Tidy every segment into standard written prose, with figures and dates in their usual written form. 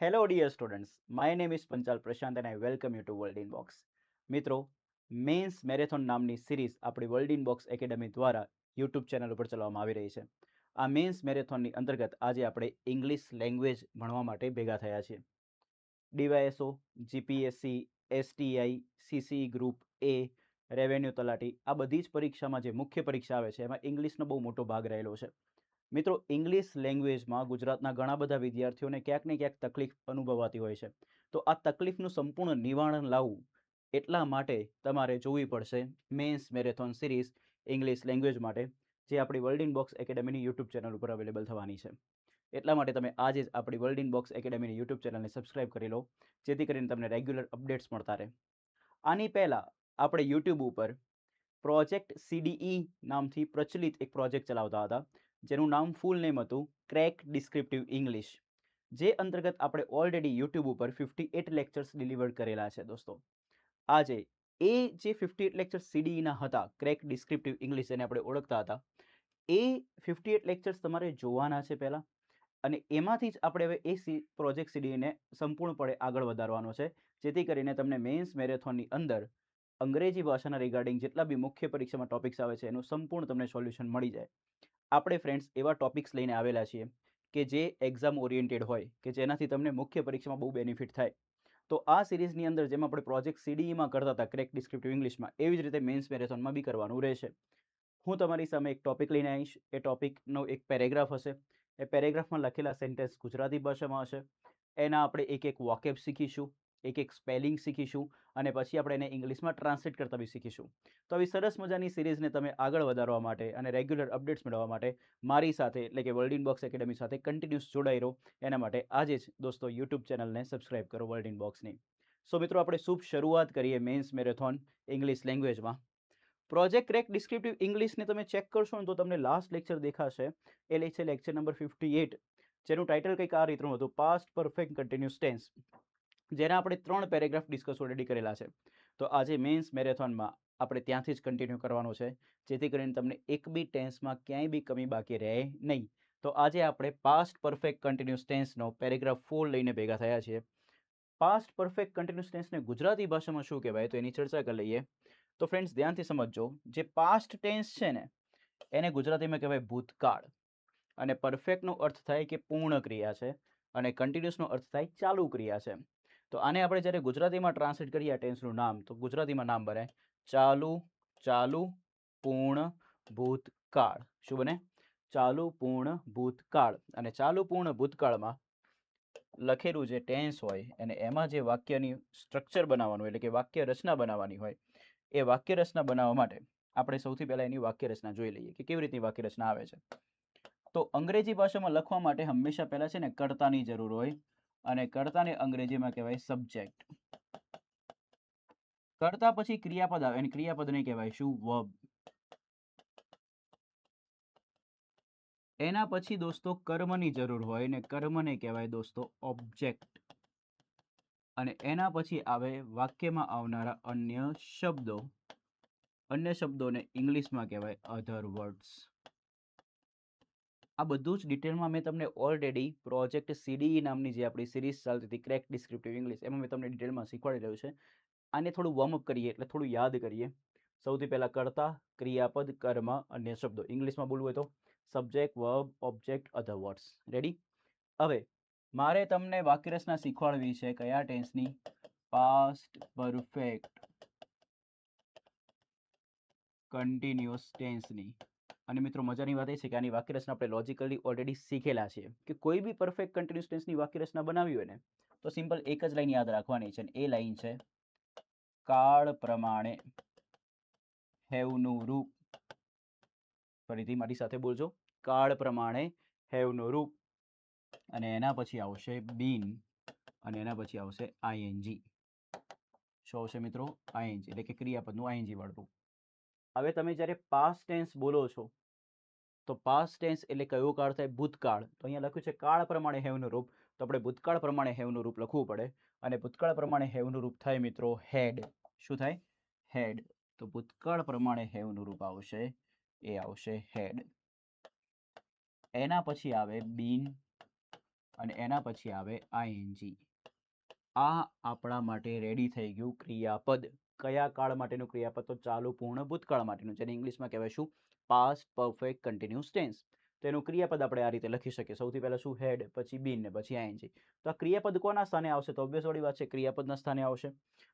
Hello, dear students. My name is Panchal Prashant and I welcome you to World Inbox. મિત્રો men's marathon નામની series આપણી World inbox academy દ્વારા YouTube channel ઉપર ચલાવવામાં આવી રહી છે. આ મેન્સ મેરેથોનની અંતર્ગત આજે આપણે ઇંગ્લિશ લેંગ્વેજ ભણવા માટે ભેગા થયા છીએ. DYSO, GPSC, STI, CC group A, revenue તલાટી, આ બધી જ પરીક્ષામાં જે મુખ્ય પરીક્ષા આવે છે એમાં ઇંગ્લિશનો બહુ મોટો ભાગ રહેલો છે. મિત્રો, ઇંગ્લિશ લેંગ્વેજમાં ગુજરાતના ઘણા બધા વિદ્યાર્થીઓને ક્યાંક ને ક્યાંક તકલીફ અનુભવાતી હોય છે. તો આ તકલીફનું સંપૂર્ણ નિવારણ લાવવું એટલા માટે તમારે જોવી પડશે men's marathon series English language માટે, જે આપણી વર્લ્ડ ઇનબોક્સ એકેડમીની યુટ્યુબ ચેનલ ઉપર અવેલેબલ થવાની છે. એટલા માટે તમે આજે જ આપણી વર્લ્ડ ઇનબોક્સ એકેડમીની યુટ્યુબ ચેનલને સબસ્ક્રાઇબ કરી લો, જેથી કરીને તમને રેગ્યુલર અપડેટ્સ મળતા રહે. આની પહેલાં આપણે યુટ્યુબ ઉપર પ્રોજેક્ટ સીડીઈ નામથી પ્રચલિત એક પ્રોજેક્ટ ચલાવતા હતા, જેનું નામ ફૂલ નેમ હતું ક્રેક ડિસ્ક્રિપ્ટિવ ઇંગ્લિશ, જે અંતર્ગત આપણે ઓલરેડી યુટ્યુબ ઉપર 58 લેક્ચર્સ ડિલિવર કરેલા છે. દોસ્તો, આજે એ જે 58 લેક્ચર્સ સીડીઈના હતા, ક્રેક ડિસ્ક્રિપ્ટિવ ઇંગ્લિશ જેને આપણે ઓળખતા હતા, એ 58 લેક્ચર્સ તમારે જોવાના છે પહેલાં, અને એમાંથી જ આપણે હવે એ પ્રોજેક્ટ સીડીઈને સંપૂર્ણપણે આગળ વધારવાનો છે, જેથી કરીને તમને મેન્સ મેરેથોનની અંદર અંગ્રેજી ભાષાના રિગાર્ડિંગ જેટલા બી મુખ્ય પરીક્ષામાં ટોપિક્સ આવે છે એનું સંપૂર્ણ તમને સોલ્યુશન મળી જાય. આપણે ફ્રેન્ડ્સ એવા ટોપિક્સ લઈને આવેલા છીએ કે જે એક્ઝામ ઓરિએન્ટેડ હોય, કે જેનાથી તમને મુખ્ય પરીક્ષામાં બહુ બેનિફિટ થાય. તો આ સિરીઝની અંદર જેમ આપણે પ્રોજેક્ટ સીડીઈમાં કરતા હતા ક્રેક ડિસ્ક્રિપ્ટિવ ઇંગ્લિશમાં, એવી જ રીતે મેન્સ મેરેથોનમાં બી કરવાનું રહેશે. હું તમારી સામે એક ટોપિક લઈને આવીશ. એ ટોપિકનો એક પેરેગ્રાફ હશે. એ પેરેગ્રાફમાં લખેલા સેન્ટેન્સ ગુજરાતી ભાષામાં હશે. એના આપણે એક એક વોકેબ શીખીશું, એક એક સ્પેલિંગ શીખીશું, અને પછી આપણે એને ઇંગ્લિશમાં ટ્રાન્સલેટ કરતા બી શીખીશું. તો આવી સરસ મજાની સિરીઝને તમે આગળ વધારવા માટે અને રેગ્યુલર અપડેટ્સ મેળવવા માટે મારી સાથે, એટલે કે વર્લ્ડ ઇનબોક્સ એકેડમી સાથે કન્ટિન્યુઅસ જોડાઈ રહો. એના માટે આજે જ દોસ્તો યુટ્યુબ ચેનલને સબસ્ક્રાઇબ કરો વર્લ્ડ ઇનબોક્સની. સો મિત્રો, આપણે શુભ શરૂઆત કરીએ મેન્સ મેરેથોન ઇંગ્લિશ લેંગ્વેજમાં. પ્રોજેક્ટ ક્રેક ડિસ્ક્રિપ્ટિવ ઇંગ્લિશને તમે ચેક કરશો ને તો તમને લાસ્ટ લેક્ચર દેખાશે. એ છે લેક્ચર નંબર 58, જેનું ટાઇટલ કંઈક આ રીતનું હતું, પાસ્ટ પરફેક્ટ કન્ટિન્યુઅસ ટેન્સ, જેના આપણે 3 પેરેગ્રાફ ડિસ્કસ ઓલરેડી કરેલા છે. તો આજે મેન્સ મેરેથોનમાં આપણે ત્યાંથી જ કન્ટિન્યુ કરવાનું છે, જેથી કરીને તમને એક બી ટેન્સમાં ક્યાંય બી કમી બાકી રહે નહીં. તો આજે આપણે પાસ્ટ પરફેક્ટ કન્ટિન્યુઅસ ટેન્સનો પેરેગ્રાફ 4 લઈને ભેગા થયા છીએ. પાસ્ટ પરફેક્ટ કન્ટિન્યુઅસ ટેન્સને ગુજરાતી ભાષામાં શું કહેવાય, તો એની ચર્ચા કરી લઈએ. તો ફ્રેન્ડ્સ, ધ્યાનથી સમજજો. જે પાસ્ટ ટેન્સ છે ને, એને ગુજરાતીમાં કહેવાય ભૂતકાળ, અને પરફેક્ટનો અર્થ થાય કે પૂર્ણ ક્રિયા છે, અને કન્ટિન્યુઅસનો અર્થ થાય ચાલુ ક્રિયા છે. તો આને આપણે જ્યારે ગુજરાતીમાં ટ્રાન્સલેટ કરીએ આ ટેન્સનું નામ, તો ગુજરાતીમાં નામ બને ચાલુ, ચાલુ, પૂર્ણ, ભૂતકાળ. શું બને? ચાલુ, પૂર્ણ, ભૂતકાળ. અને ચાલુ, પૂર્ણ, ભૂતકાળમાં લખેલું જે ટેન્સ હોય અને એમાં જે વાક્યની સ્ટ્રક્ચર બનાવવાનું, એટલે કે વાક્ય રચના બનાવવાની હોય, એ વાક્ય રચના બનાવવા માટે આપણે સૌથી પહેલાં એની વાક્ય રચના જોઈ લઈએ કે કેવી રીતની વાક્ય રચના આવે છે. તો અંગ્રેજી ભાષામાં લખવા માટે હંમેશા પહેલાં છે ને કર્તાની જરૂર હોય, અને કર્તાને અંગ્રેજીમાં કહેવાય સબ્જેક્ટ. કર્તા પછી ક્રિયાપદ આવે, અને ક્રિયાપદને કહેવાય શું? વર્બ. એના પછી દોસ્તો કર્મની જરૂર હોય, ને કર્મને કહેવાય દોસ્તો ઓબ્જેક્ટ. અને એના પછી આવે વાક્યમાં આવનારા અન્ય શબ્દો. અન્ય શબ્દોને ઇંગ્લિશમાં કહેવાય અધર વર્ડ્સ. આ બધું જ ડિટેલમાં મેં તમને ઓલરેડી પ્રોજેક્ટ સીડીઈ નામની જે આપણી સિરીઝ ચાલતી હતી ક્રેક ડિસ્ક્રિપ્ટિવ ઇંગ્લિશ, એમાં મેં તમને ડિટેલમાં શીખવાડી રહ્યું છે. આને થોડું વોર્મઅપ કરીએ, એટલે થોડું યાદ કરીએ. સૌથી પહેલાં કર્તા, ક્રિયાપદ, કર્મ, અન્ય શબ્દો. ઇંગ્લિશમાં બોલવું હોય તો subject, verb, object, other words. Ready? હવે મારે તમને વાક્ય રચના શીખવાડવી છે કયા ટેન્સની? પાસ્ટ પરફેક્ટ કન્ટિન્યુઅસ ટેન્સની. અને મિત્રો, મજાની વાત એ છે કે આની વાક્ય રચના આપણે લોજિકલી ઓલરેડી શીખેલા છે. કે કોઈ બી પરફેક્ટ કન્ટિન્યુઅસ ટેન્સની વાક્ય રચના બનાવી હોય ને, તો સિમ્પલ એક જ લાઈન યાદ રાખવાની છે, અને એ લાઈન છે કાળ પ્રમાણે હેવનું રૂપ. ફરીથી મારી સાથે બોલજો, કાળ પ્રમાણે હેવનું રૂપ. અને એના પછી આવશે બીન, અને એના પછી આવશે આઈએનજી. શું આવશે મિત્રો? આઈએનજી, એટલે કે ક્રિયાપદનું આઈએનજી વાળું. હવે તમે જ્યારે પાસ્ટ ટેન્સ બોલો છો, તો પાસ્ટ ટેન્સ એટલે કયો કાળ થાય? ભૂતકાળ. તો અહીંયા લખ્યું છે કાળ પ્રમાણે હેવનું રૂપ, તો આપણે ભૂતકાળ પ્રમાણે હેવનું રૂપ લખવું પડે. અને ભૂતકાળ પ્રમાણે હેવનું રૂપ થાય મિત્રો હેડ. શું થાય? હેડ. તો ભૂતકાળ પ્રમાણે હેવનું રૂપ આવશે, એ આવશે હેડ. એના પછી આવે બીન, અને એના પછી આવે આઈએનજી. આ આપણા માટે રેડી થઈ ગયું ક્રિયાપદ. કયા કાળ માટેનું ક્રિયાપદ? તો ચાલુ પૂર્ણ ભૂતકાળ માટેનું, જેને ઇંગ્લિશમાં કહેવાય પાસ્ટ પરફેક્ટ કન્ટિન્યુઅસ ટેન્સ. તો એનું ક્રિયાપદ આપણે આ રીતે લખી શકીએ. સૌથી પહેલા શું? હેડ, પછી બીન ને પછી આઈએનજી. તો આ ક્રિયાપદ કોના સ્થાને આવશે? તો ઓબ્વિયસ વાળી વાત છે, ક્રિયાપદના સ્થાને આવશે.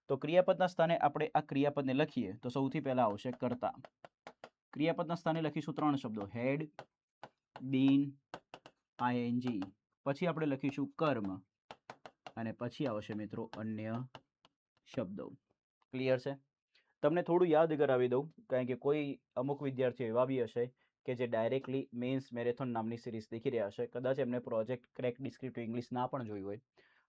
તો ક્રિયાપદના સ્થાને આપણે આ ક્રિયાપદને લખીએ તો સૌથી પહેલા આવશે કર્તા. ક્રિયાપદના સ્થાને લખીશું 3 શબ્દો: હેડ, બીન, આઈએનજી. પછી આપણે લખીશું કર્મ અને પછી આવશે મિત્રો અન્ય શબ્દો. ક્લિયર છે? તમને થોડું યાદ કરાવી દઉં, કારણ કે કોઈ અમુક વિદ્યાર્થીઓ એવા બી હશે કે જે ડાયરેક્ટલી મેન્સ મેરેથોન નામની સિરીઝ દેખી રહ્યા હશે. કદાચ એમને પ્રોજેક્ટ ક્રેક ડિસ્ક્રિપ્ટિવ ઇંગ્લિશ ના પણ જોયું હોય.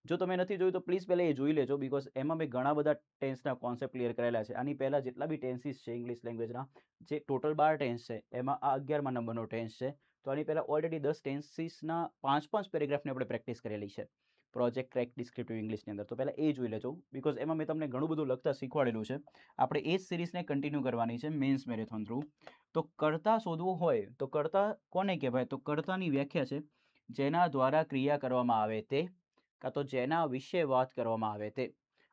જો તમે નથી જોયું તો પ્લીઝ પહેલાં એ જોઈ લેજો, બિકોઝ એમાં મેં ઘણા બધા ટેન્સના કોન્સેપ્ટ ક્લિયર કરેલા છે. આની પહેલાં જેટલા બી ટેન્સીસ છે ઇંગ્લિશ લેંગ્વેજના, જે ટોટલ 12 ટેન્સ છે, એમાં આ 11મા નંબરનો ટેન્સ છે. તો આની પહેલાં ઓલરેડી 10 ટેન્સીસના 5-5 પેરેગ્રાફની આપણે પ્રેક્ટિસ કરેલી છે પ્રોજેક્ટ ક્રેક ડિસ્ક્રિપ્ટિવ ઇંગ્લિશની અંદર. તો પહેલાં એ જોઈ લેજો, બિકોઝ એમાં મેં તમને ઘણું બધું લખતા શીખવાડેલું છે. આપણે એ જ સિરીઝને કન્ટિન્યુ કરવાની છે મેન્સ મેરેથોન થ્રુ. તો કર્તા શોધવું હોય તો કર્તા કોને કહેવાય? તો કર્તાની વ્યાખ્યા છે જેના દ્વારા ક્રિયા કરવામાં આવે તે, કાં તો જેના વિશે વાત કરવામાં આવે તે.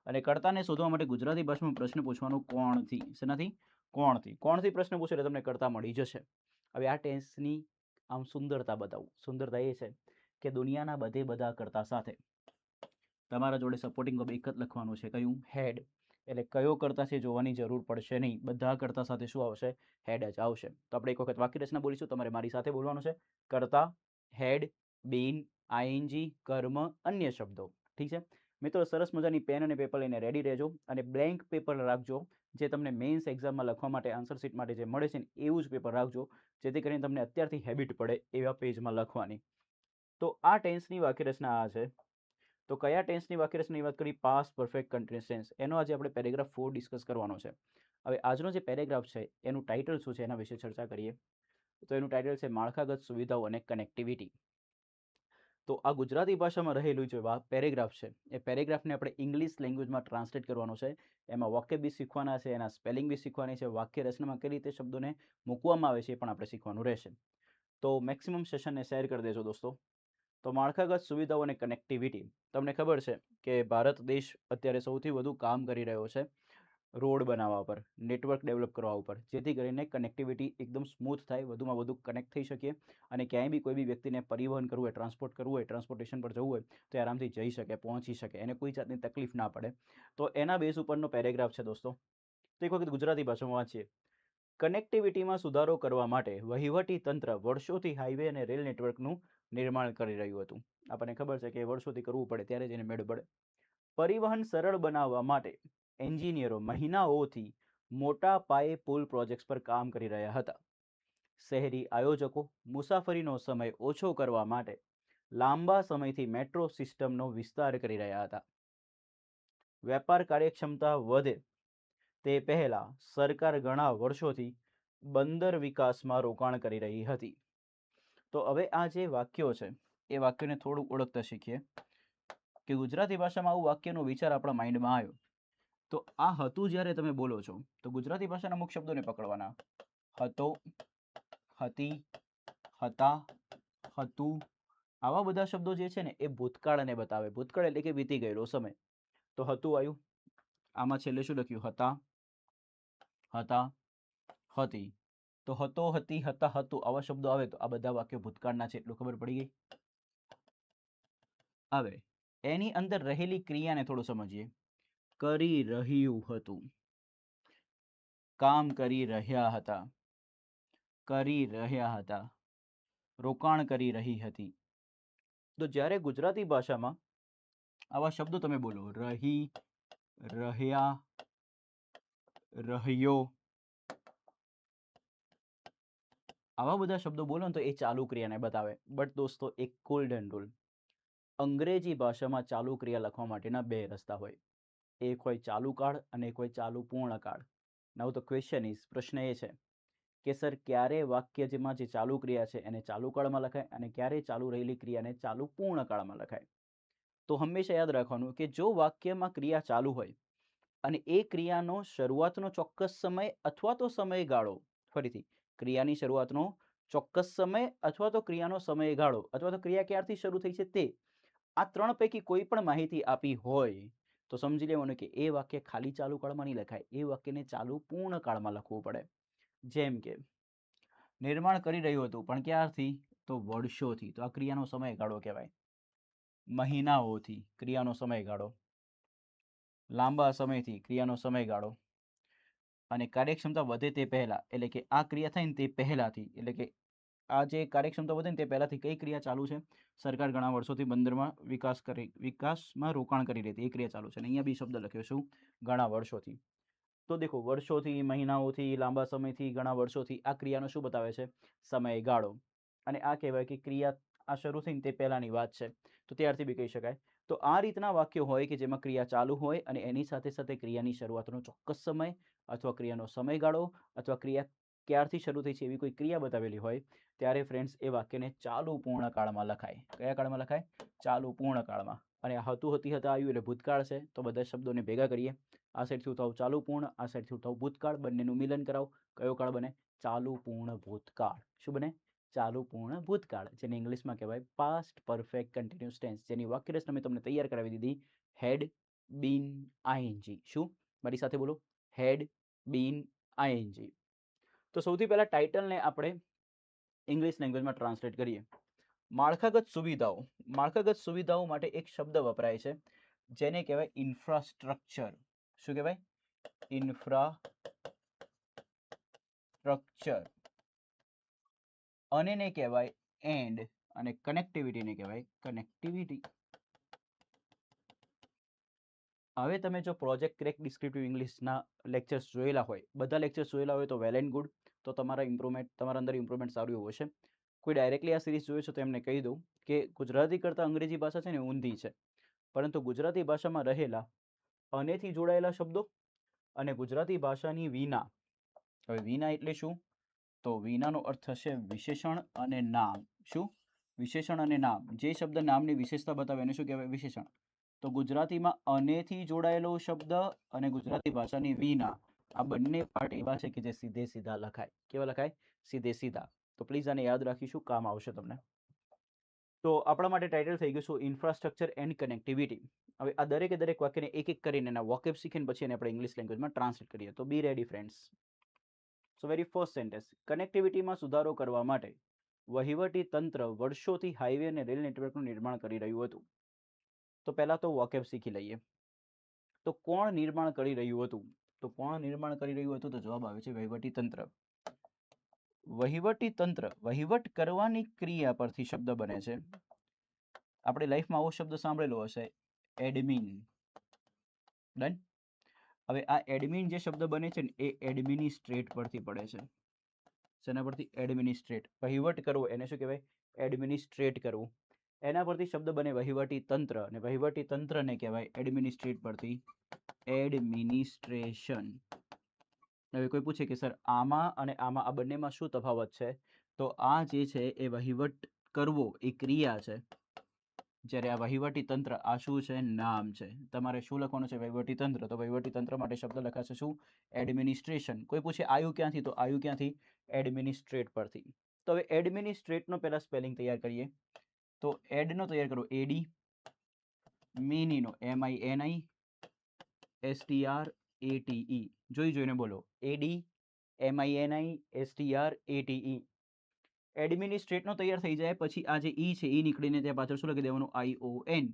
અને કર્તાને શોધવા માટે ગુજરાતી ભાષામાં પ્રશ્ન પૂછવાનો કોણથી. શેનાથી? કોણથી. કોણથી પ્રશ્ન પૂછે એટલે તમને કર્તા મળી જશે. હવે આ ટેન્સની આમ સુંદરતા બતાવું. સુંદરતા એ છે કે દુનિયાના બધા કર્તા સાથે તમારા જોડે સપોર્ટિંગ વર્બ એક જ લખવાનું છે. કયું? હેડ. એટલે કયો કર્તા છે જોવાની જરૂર પડશે નહીં. બધા કર્તા સાથે શું આવશે? હેડ જ આવશે. તો આપણે એક વખત વાક્ય રચના બોલીશું. તમારે મારી સાથે બોલવાનું છે. કર્તા, હેડ, બીન, આઈએનજી, કર્મ, અન્ય શબ્દો. ઠીક છે મિત્રો? સરસ મજાની પેન અને પેપર લઈને રેડી રહેજો અને બ્લેન્ક પેપર રાખજો. જે તમને મેઇન્સ એક્ઝામમાં લખવા માટે, આન્સર શીટ માટે જે મળે છે ને એવું જ પેપર રાખજો, જેથી કરીને તમને અત્યારથી હેબિટ પડે એવા પેજમાં લખવાની. તો આ ટેન્સની વાક્ય રચના આ છે. તો કયા ટેન્સની વાક્ય રચનાની વાત કરી? Past perfect continuous tense. એનો આજે આપણે પેરેગ્રાફ 4 ડિસ્કસ કરવાનો છે. હવે આજનો જે પેરેગ્રાફ છે એનું ટાઇટલ શું છે એના વિશે ચર્ચા કરીએ. તો એનું ટાઇટલ છે માળખાગત સુવિધાઓ અને કનેક્ટિવિટી. તો આ ગુજરાતી ભાષામાં રહેલું જે પેરેગ્રાફ છે એ પેરેગ્રાફને આપણે ઇંગ્લિશ લેંગ્વેજમાં ટ્રાન્સલેટ કરવાનો છે. એમાં વાક્ય બી શીખવાના છે, એના સ્પેલિંગ બી શીખવાની છે, વાક્ય રચનામાં કઈ રીતે શબ્દોને મૂકવામાં આવે છે એ પણ આપણે શીખવાનું રહેશે. તો મેક્સિમમ સેશનને શેર કરી દેજો દોસ્તો. તો માળખાગત સુવિધાઓ અને કનેક્ટિવિટી. તમને ખબર છે કે ભારત દેશ અત્યારે સૌથી વધુ કામ કરી રહ્યો છે રોડ બનાવવા પર, નેટવર્ક ડેવલપ કરવા ઉપર, જેથી કરીને કનેક્ટિવિટી એકદમ સ્મૂથ થાય, વધુમાં વધુ કનેક્ટ થઈ શકીએ અને ક્યાંય બી કોઈ બી વ્યક્તિને પરિવહન કરવું હોય, ટ્રાન્સપોર્ટ કરવું હોય, ટ્રાન્સપોર્ટેશન પર જવું હોય તો આરામથી જઈ શકે, પહોંચી શકે, એને કોઈ જાતની તકલીફ ના પડે. તો એના બેઝ ઉપરનો પેરેગ્રાફ છે દોસ્તો. તો એક વખત ગુજરાતી ભાષામાં વાંચીએ. કનેક્ટિવિટીમાં સુધારો કરવા માટે વહીવટી તંત્ર વર્ષોથી હાઈવે અને રેલ નેટવર્કનું નિર્માણ કરી રહ્યું હતું. આપણને ખબર છે કે વર્ષોથી કરવું પડે ત્યારે જ એને મેળ પડે. પરિવહન સરળ બનાવવા માટે એન્જિનિયરો મહિનાઓથી મોટા પાયે પુલ પ્રોજેક્ટ્સ પર કામ કરી રહ્યા હતા. શહેરી આયોજકો મુસાફરીનો સમય ઓછો કરવા માટે લાંબા સમયથી મેટ્રો સિસ્ટમનો વિસ્તાર કરી રહ્યા હતા. વેપાર કાર્યક્ષમતા વધે તે પહેલા સરકાર ઘણા વર્ષોથી બંદર વિકાસમાં રોકાણ કરી રહી હતી. તો હવે આ જે વાક્યો છે એ વાક્યને થોડું ઓળખતા શીખીએ કે ગુજરાતી ભાષામાં આવું વાક્યનો વિચાર આપણા માઇન્ડમાં આવ્યો. તો આ હતું જ્યારે તમે બોલો છો તો ગુજરાતી ભાષાના અમુક શબ્દોને પકડવાના. હતો, હતી, હતા, હતું. આવા બધા શબ્દો જે છે ને એ ભૂતકાળને બતાવે. ભૂતકાળ એટલે કે વીતી ગયેલો સમય. તો હતું આવ્યું, આમાં છેલ્લે શું લખ્યું? હતા, હતા, હતી. તો હતો, હતી, હતા, હતું આવા શબ્દો આવે તો આ બધા વાક્યો ભૂતકાળના છે એટલું ખબર પડી ગઈ. હવે એની અંદર રહેલી ક્રિયાને થોડું સમજીએ. કરી રહ્યું હતું, કામ કરી રહ્યા હતા, કરી રહ્યા હતા, રોકાણ કરી રહી હતી. તો જ્યારે ગુજરાતી ભાષામાં આવા શબ્દો તમે બોલો, રહી, રહ્યા, રહ્યો, આવા બધા શબ્દો બોલો ને તો એ ચાલુ ક્રિયાને બતાવે. બટ દોસ્તો એક ગોલ્ડન રૂલ, અંગ્રેજી ભાષામાં ચાલુ ક્રિયા લખવા માટેના 2 રસ્તા હોય. એક હોય ચાલુ કાળ અને એક હોય ચાલુ પૂર્ણ કાળ. નાઉ તો ક્વેશ્ચન ઇઝ, પ્રશ્ન એ છે કે સર ક્યારે વાક્ય જેમાં જે ચાલુ ક્રિયા છે એને ચાલુ કાળમાં લખાય અને ક્યારે ચાલુ રહેલી ક્રિયાને ચાલુ પૂર્ણ કાળમાં લખાય. તો હંમેશા યાદ રાખવાનું કે જો વાક્યમાં ક્રિયા ચાલુ હોય અને એ ક્રિયાનો શરૂઆતનો ચોક્કસ સમય અથવા તો સમયગાળો, ફરીથી ક્રિયાની શરૂઆતનો ચોક્કસ સમય અથવા તો ક્રિયાનો સમયગાળો અથવા તો ક્રિયા ક્યારથી શરૂ થઈ છે તે આ 3 પૈકી કોઈ પણ માહિતી આપી હોય તો સમજી લેવાનું કે એ વાક્ય ખાલી ચાલુ કાળમાં નહીં લખાય, એ વાક્યને ચાલુ પૂર્ણ કાળમાં લખવું પડે. જેમ કે નિર્માણ કરી રહ્યું હતું પણ ક્યારથી? તો વર્ષોથી. તો આ ક્રિયાનો સમયગાળો કહેવાય. મહિનાઓથી ક્રિયાનો સમયગાળો, લાંબા સમયથી ક્રિયાનો સમયગાળો, અને કાર્યક્ષમતા વધે તે પહેલા, એટલે કે આ ક્રિયા થાય ને તે પહેલાથી, એટલે કે આ જે કાર્યક્ષમતા વધે ને તે પહેલાથી કઈ ક્રિયા ચાલુ છે? સરકાર ઘણા વર્ષોથી બંદરમાં વિકાસમાં રોકાણ કરી રહી હતી, એ ક્રિયા ચાલુ છે. અને અહીંયા બી શબ્દ લખ્યો શું? ઘણા વર્ષોથી. તો દેખો, વર્ષોથી, મહિનાઓથી, લાંબા સમયથી, ઘણા વર્ષોથી આ ક્રિયાનો શું બતાવે છે? સમયગાળો. અને આ કહેવાય કે ક્રિયા આ શરૂ થઈને તે પહેલાની વાત છે, તો ત્યારથી બી કહી શકાય. તો આ રીતના વાક્યો હોય કે જેમાં ક્રિયા ચાલુ હોય અને એની સાથે સાથે ક્રિયાની શરૂઆતનો ચોક્કસ સમય અથવા ક્રિયાનો સમયગાળો અથવા ક્રિયા ક્યારથી શરૂ થઈ છે એવી કોઈ ક્રિયા બતાવેલી હોય, ત્યારે ફ્રેન્ડ્સ એ વાક્યને ચાલુ પૂર્ણ કાળમાં લખાય. કયા કાળમાં લખાય? ચાલુ પૂર્ણ કાળમાં. અને હતું, હતી, હતા આવ્યું એટલે ભૂતકાળ છે, તો બધા શબ્દોને ભેગા કરીએ. આ સાઈડથી ઉઠાવ ચાલુ પૂર્ણ, આ સાઈડથી ઉઠાવ ભૂતકાળ, બંનેનું મિલન કરાવો. કયો કાળ બને? ચાલુ પૂર્ણ ભૂતકાળ. શું બને? ચાલુ પૂર્ણ ભૂતકાળ, જેને ઇંગ્લિશમાં કહેવાય પાસ્ટ પરફેક્ટ કન્ટિન્યુઅસ ટેન્સ, જેની વાક્ય રચના મેં તમને તૈયાર કરાવી દીધી. હેડ બીન આઈએનજી. શું? મારી સાથે બોલો. હેડ બીન આઈએનજી. તો સૌથી પહેલા ટાઇટલને આપણે ઇંગ્લિશ લેંગ્વેજમાં ટ્રાન્સલેટ કરીએ. માળખાગત સુવિધાઓ. માળખાગત સુવિધાઓ માટે એક શબ્દ વપરાય છે જેને કહેવાય ઇન્ફ્રાસ્ટ્રક્ચર. શું કહેવાય? ઇન્ફ્રાસ્ટ્રક્ચર. અને ને કહેવાય એન્ડ, અને કનેક્ટિવિટીને કહેવાય કનેક્ટિવિટી. હવે તમે જો પ્રોજેક્ટ ક્રેક ડિસ્ક્રિપ્ટિવ ઇંગ્લિશના લેક્ચર્સ જોયેલા હોય, બધા લેક્ચર્સ જોયેલા હોય તો વેલ એન્ડ ગુડ, તો તમારા અંદર ઇમ્પ્રુવમેન્ટ સારું એવું હશે. કોઈ ડાયરેક્ટલી આ સિરીઝ જોયો છે તો એમને કહી દઉં કે ગુજરાતી કરતાં અંગ્રેજી ભાષા છે ને ઊંધી છે, પરંતુ ગુજરાતી ભાષામાં રહેલા અનેથી જોડાયેલા શબ્દો અને ગુજરાતી ભાષાની વિના. હવે વિના એટલે શું? તો વિનાનો અર્થ થશે વિશેષણ અને નામ. શું? વિશેષણ અને નામ. જે શબ્દ નામની વિશેષતા બતાવે એને શું કહેવાય? વિશેષણ. તો ગુજરાતીમાં અનેથી જોડાયેલો શબ્દ અને ગુજરાતી ભાષાની વિના, આ બંને પાર્ટ એવા છે કે જે સીધે સીધા લખાય. કેવા લખાય? સીધે સીધા. તો પ્લીઝ આને યાદ રાખીશું, કામ આવશે તમને. તો આપણા માટે ટાઇટલ થઈ ગયું શું? Infrastructure and connectivity. હવે આ દરેકે દરેક વાક્યને એક એક કરીને એના વોકેબ શીખીને પછી એને આપણે ઇંગ્લિશ લેંગ્વેજમાં ટ્રાન્સલેટ કરીએ. તો be ready friends. So very first sentence. કનેક્ટિવિટીમાં સુધારો કરવા માટે વહીવટી તંત્ર વર્ષોથી હાઈવે અને રેલ નેટવર્કનું નિર્માણ કરી રહ્યું હતું. તો પહેલા તો વોકેબ શીખી લઈએ. તો કોણ નિર્માણ કરી રહ્યું હતું? તો કોણ નિર્માણ કરી રહ્યું હતું? તો જવાબ આવે છે વહીવટી તંત્ર. વહીવટી તંત્ર, વહીવટ કરવાની ક્રિયા પરથી શબ્દ બને છે. આપણે લાઈફમાં આવો શબ્દ સાંભળેલો હશે, એડમિન. ડન. હવે આ એડમિન જે શબ્દ બને છે ને એ એડમિનિસ્ટ્રેટ પરથી પડે છે. શેના પરથી? એડમિનિસ્ટ્રેટ. વહીવટ કરવો એને શું કહેવાય? એડમિનિસ્ટ્રેટ કરવું. એના પરથી શબ્દ બને વહીવટી તંત્ર, અને વહીવટી તંત્રને કહેવાય એડમિનિસ્ટ્રેટ પરથી એડમિનિસ્ટ્રેશન. હવે કોઈ પૂછે કે સર આમાં અને આમાં, આ બંનેમાં શું તફાવત છે? તો આ જે છે એ વહીવટ કરવો એ ક્રિયા છે, જ્યારે આ વહીવટી તંત્ર આ શું છે? નામ છે. તમારે શું લખવાનું છે? વહીવટી તંત્ર. તો વહીવટી તંત્ર માટે શબ્દ લખાશે શું? એડમિનિસ્ટ્રેશન. કોઈ પૂછે આયુ ક્યાંથી? તો આયુ ક્યાંથી? એડમિનિસ્ટ્રેટ પરથી. તો હવે એડમિનિસ્ટ્રેટનો પહેલા સ્પેલિંગ તૈયાર કરીએ. તો એડનો તૈયાર કરો એડી, મિનીનો MINISTRATE. જોઈને બોલો. એડી MINISTRATE. એડમિનિસ્ટ્રેટનો તૈયાર થઈ જાય પછી આ જે ઈ છે ઈ નીકળીને ત્યાં પાછળ શું લખી દેવાનું? ION.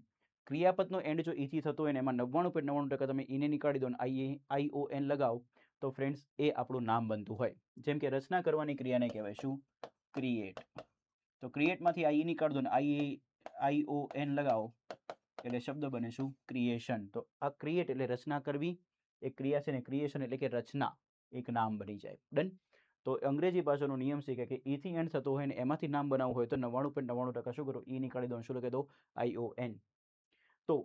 ક્રિયાપદનો એન્ડ જો ઈથી થતો હોય ને એમાં 99.99% તમે ઈને નીકાળી દો ને ION લગાવો તો ફ્રેન્ડ્સ એ આપણું નામ બનતું હોય. જેમ કે રચના કરવાની ક્રિયાને કહેવાય શું? ક્રિએટ. તો ક્રિએટમાંથી આઈ નીકાળ દો ને ION લગાવો એટલે શબ્દ બને શું? ક્રિએશન. તો આ ક્રિએટ એટલે રચના કરવી, એક ક્રિયા છે ને ક્રિએશન એટલે કે રચના, એક નામ બની જાય. ડન. તો અંગ્રેજી ભાષાનો નિયમ શીખે કે ઈથી એન્ડ થતો હોય ને એમાંથી નામ બનાવવું હોય તો 99.99% શું કરો? ઈ નીકાળી દો, શું લખી દો? ION. તો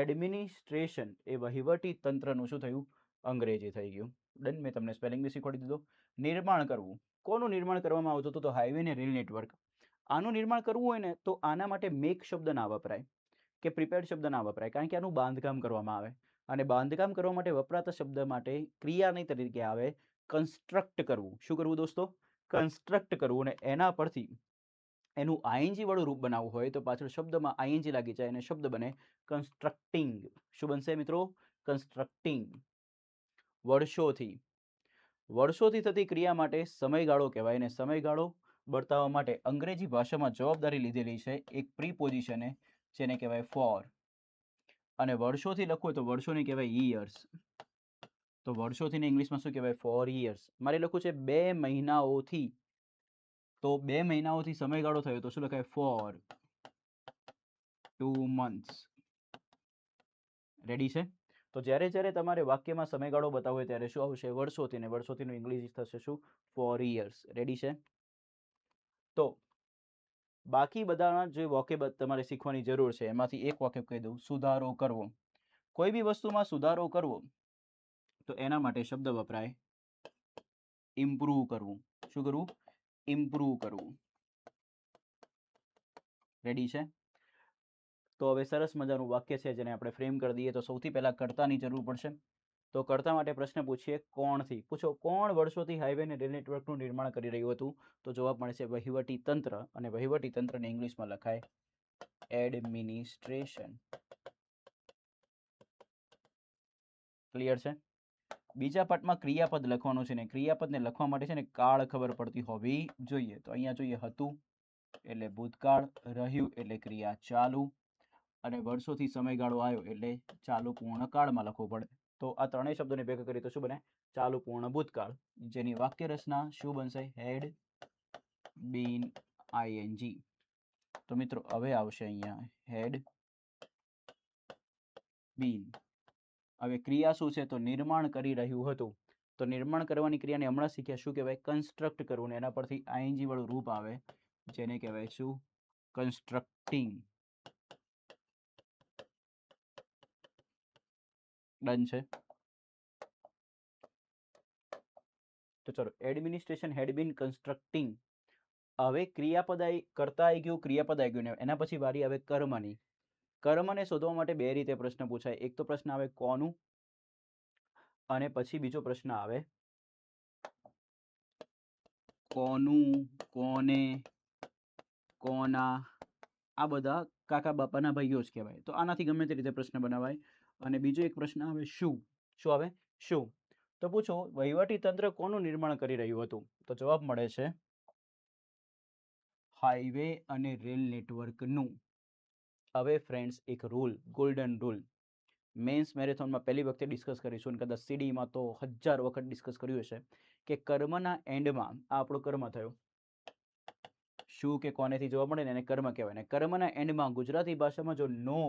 એડમિનિસ્ટ્રેશન એ વહીવટી તંત્રનું શું થયું? અંગ્રેજી થઈ ગયું. ડન. મેં તમને સ્પેલિંગ બી શીખવાડી દીધો. નિર્માણ કરવું. કોનું નિર્માણ કરવામાં આવતું હતું? તો હાઈવે ને રેલ નેટવર્ક. આનું નિર્માણ કરવું હોય ને તો આના માટે મેક શબ્દ ના વપરાય કે પ્રિપેર્ડ શબ્દ ના વપરાય, કારણ કે આનું બાંધકામ કરવામાં આવે. અને બાંધકામ કરવા માટે વપરાતા શબ્દ માટે ક્રિયાની તરીકે આવે કન્સ્ટ્રક્ટ કરવું. શું કરવું દોસ્તો? કન્સ્ટ્રક્ટ કરવું અને એના પરથી એનું આઈએનજી વાળું રૂપ બનાવવું હોય તો પાછળ શબ્દમાં આઈએનજી લાગી જાય અને શબ્દ બને કન્સ્ટ્રક્ટિંગ. શું બનશે મિત્રો? કન્સ્ટ્રક્ટિંગ. વર્ષોથી. વર્ષોથી થતી ક્રિયા માટે સમયગાળો કહેવાય અને સમયગાળો બતાવવા માટે અંગ્રેજી ભાષામાં જવાબદારી લીધેલી છે એક પ્રીપોઝિશન જેને કહેવાય ફોર. અને વર્ષોથી લખવું હોય તો વર્ષોને કહેવાય યર્સ. તો વર્ષોથી ઇંગ્લિશમાં શું કહેવાય? For years. મારે લખવું છે 2 મહિનાઓથી, તો 2 મહિનાઓથી સમયગાળો થયો તો શું લખાય? Four 2 months. રેડી છે? તો જ્યારે જ્યારે તમારે વાક્યમાં સમયગાળો બતાવવો હોય ત્યારે શું આવશે? વર્ષોથી. ને વર્ષોથીનું ઇંગ્લિશ થશે શું? Four years. રેડી છે? તો બાકી બધાના જે વાક્ય તમારે શીખવાની જરૂર છે એમાંથી એક વાક્ય કહી દઉં, સુધારો કરવો. કોઈ બી વસ્તુમાં સુધારો કરવો તો એના માટે શબ્દ વપરાય ઇમ્પ્રૂવ કરવું. શું કરવું? ઇમ્પ્રૂવ કરવું. રેડી છે? તો હવે સરસ મજાનું વાક્ય છે જેને આપણે ફ્રેમ કરી દઈએ. તો સૌથી પહેલા કર્તાની જરૂર પડશે. તો કર્તા માટે પ્રશ્ન પૂછીએ કોણથી. પૂછો કોણ વર્ષોથી હાઈવે અને રેલ નેટવર્કનું નિર્માણ કરી રહ્યું હતું? તો જવાબ મળે છે વહીવટી તંત્ર. અને વહીવટી તંત્રને ઇંગ્લિશમાં લખાય એડમિનિસ્ટ્રેશન. ક્લિયર છે? બીજા પાર્ટમાં ક્રિયાપદ લખવાનું છે ને ક્રિયાપદને લખવા માટે છે ને કાળ ખબર પડતી હોવી જોઈએ. તો અહીંયા જોઈએ હતું એટલે ભૂતકાળ, રહ્યું એટલે ક્રિયા ચાલુ, અને વર્ષોથી સમયગાળો આવ્યો એટલે ચાલુ પૂર્ણ કાળમાં લખવું પડે. તો આ ત્રણેય શબ્દોને ભેગા કરીએ તો શું બને? ચાલુ પૂર્ણ ભૂતકાળ. જેની વાક્ય રચના શું બનશે? હેડ બીન આઈએનજી. તો મિત્રો હવે આવશે અહીંયા હેડ બીન. હવે ક્રિયા શું છે? તો નિર્માણ કરી રહ્યું હતું. તો નિર્માણ કરવાની ક્રિયાને હમણાં શીખ્યા. શું કહેવાય? કન્સ્ટ્રક્ટ કરવું. ને એના પરથી આઈએનજી વાળું રૂપ આવે જેને કહેવાય શું? કન્સ્ટ્રક્ટિંગ. ડન છે? તો ચલો, એડમિનિસ્ટ્રેશન હેડ બીન કન્સ્ટ્રક્ટિંગ. હવે ક્રિયાપદ કરતા આવી ગયું, ક્રિયાપદ આવી ગયું ને એના પછી વારી આવે કર્મની. કર્મને શોધવા માટે બે રીતે પ્રશ્ન પૂછાય. એક તો પ્રશ્ન આવે કોનું, અને પછી બીજો પ્રશ્ન આવે કોનું, કોને, કોના. આ બધા કાકા બાપાના ભાઈઓ જ કહેવાય. તો આનાથી ગમે તે રીતે પ્રશ્ન બનાવાય. અને બીજો એક પ્રશ્ન આવે શું. શું આવે? શું. તો પૂછો વહીવટી તંત્ર કોનું નિર્માણ કરી રહ્યું હતું? તો જવાબ મળે છે હાઈવે અને રેલ નેટવર્કનું. હવે ફ્રેન્ડ્સ એક રૂલ, ગોલ્ડન રૂલ, મેન્સ મેરેથોનમાં પહેલી વખતે ડિસ્કસ કરીશું અને કદાચ સીડીમાં તો 1000 વખત ડિસ્કસ કર્યું હશે કે કર્મના એન્ડમાં આ આપણો કર્મ થયો. શું કે કોનેથી જોવા મળે ને એને કર્મ કહેવાય. ને કર્મના એન્ડમાં ગુજરાતી ભાષામાં જો નો,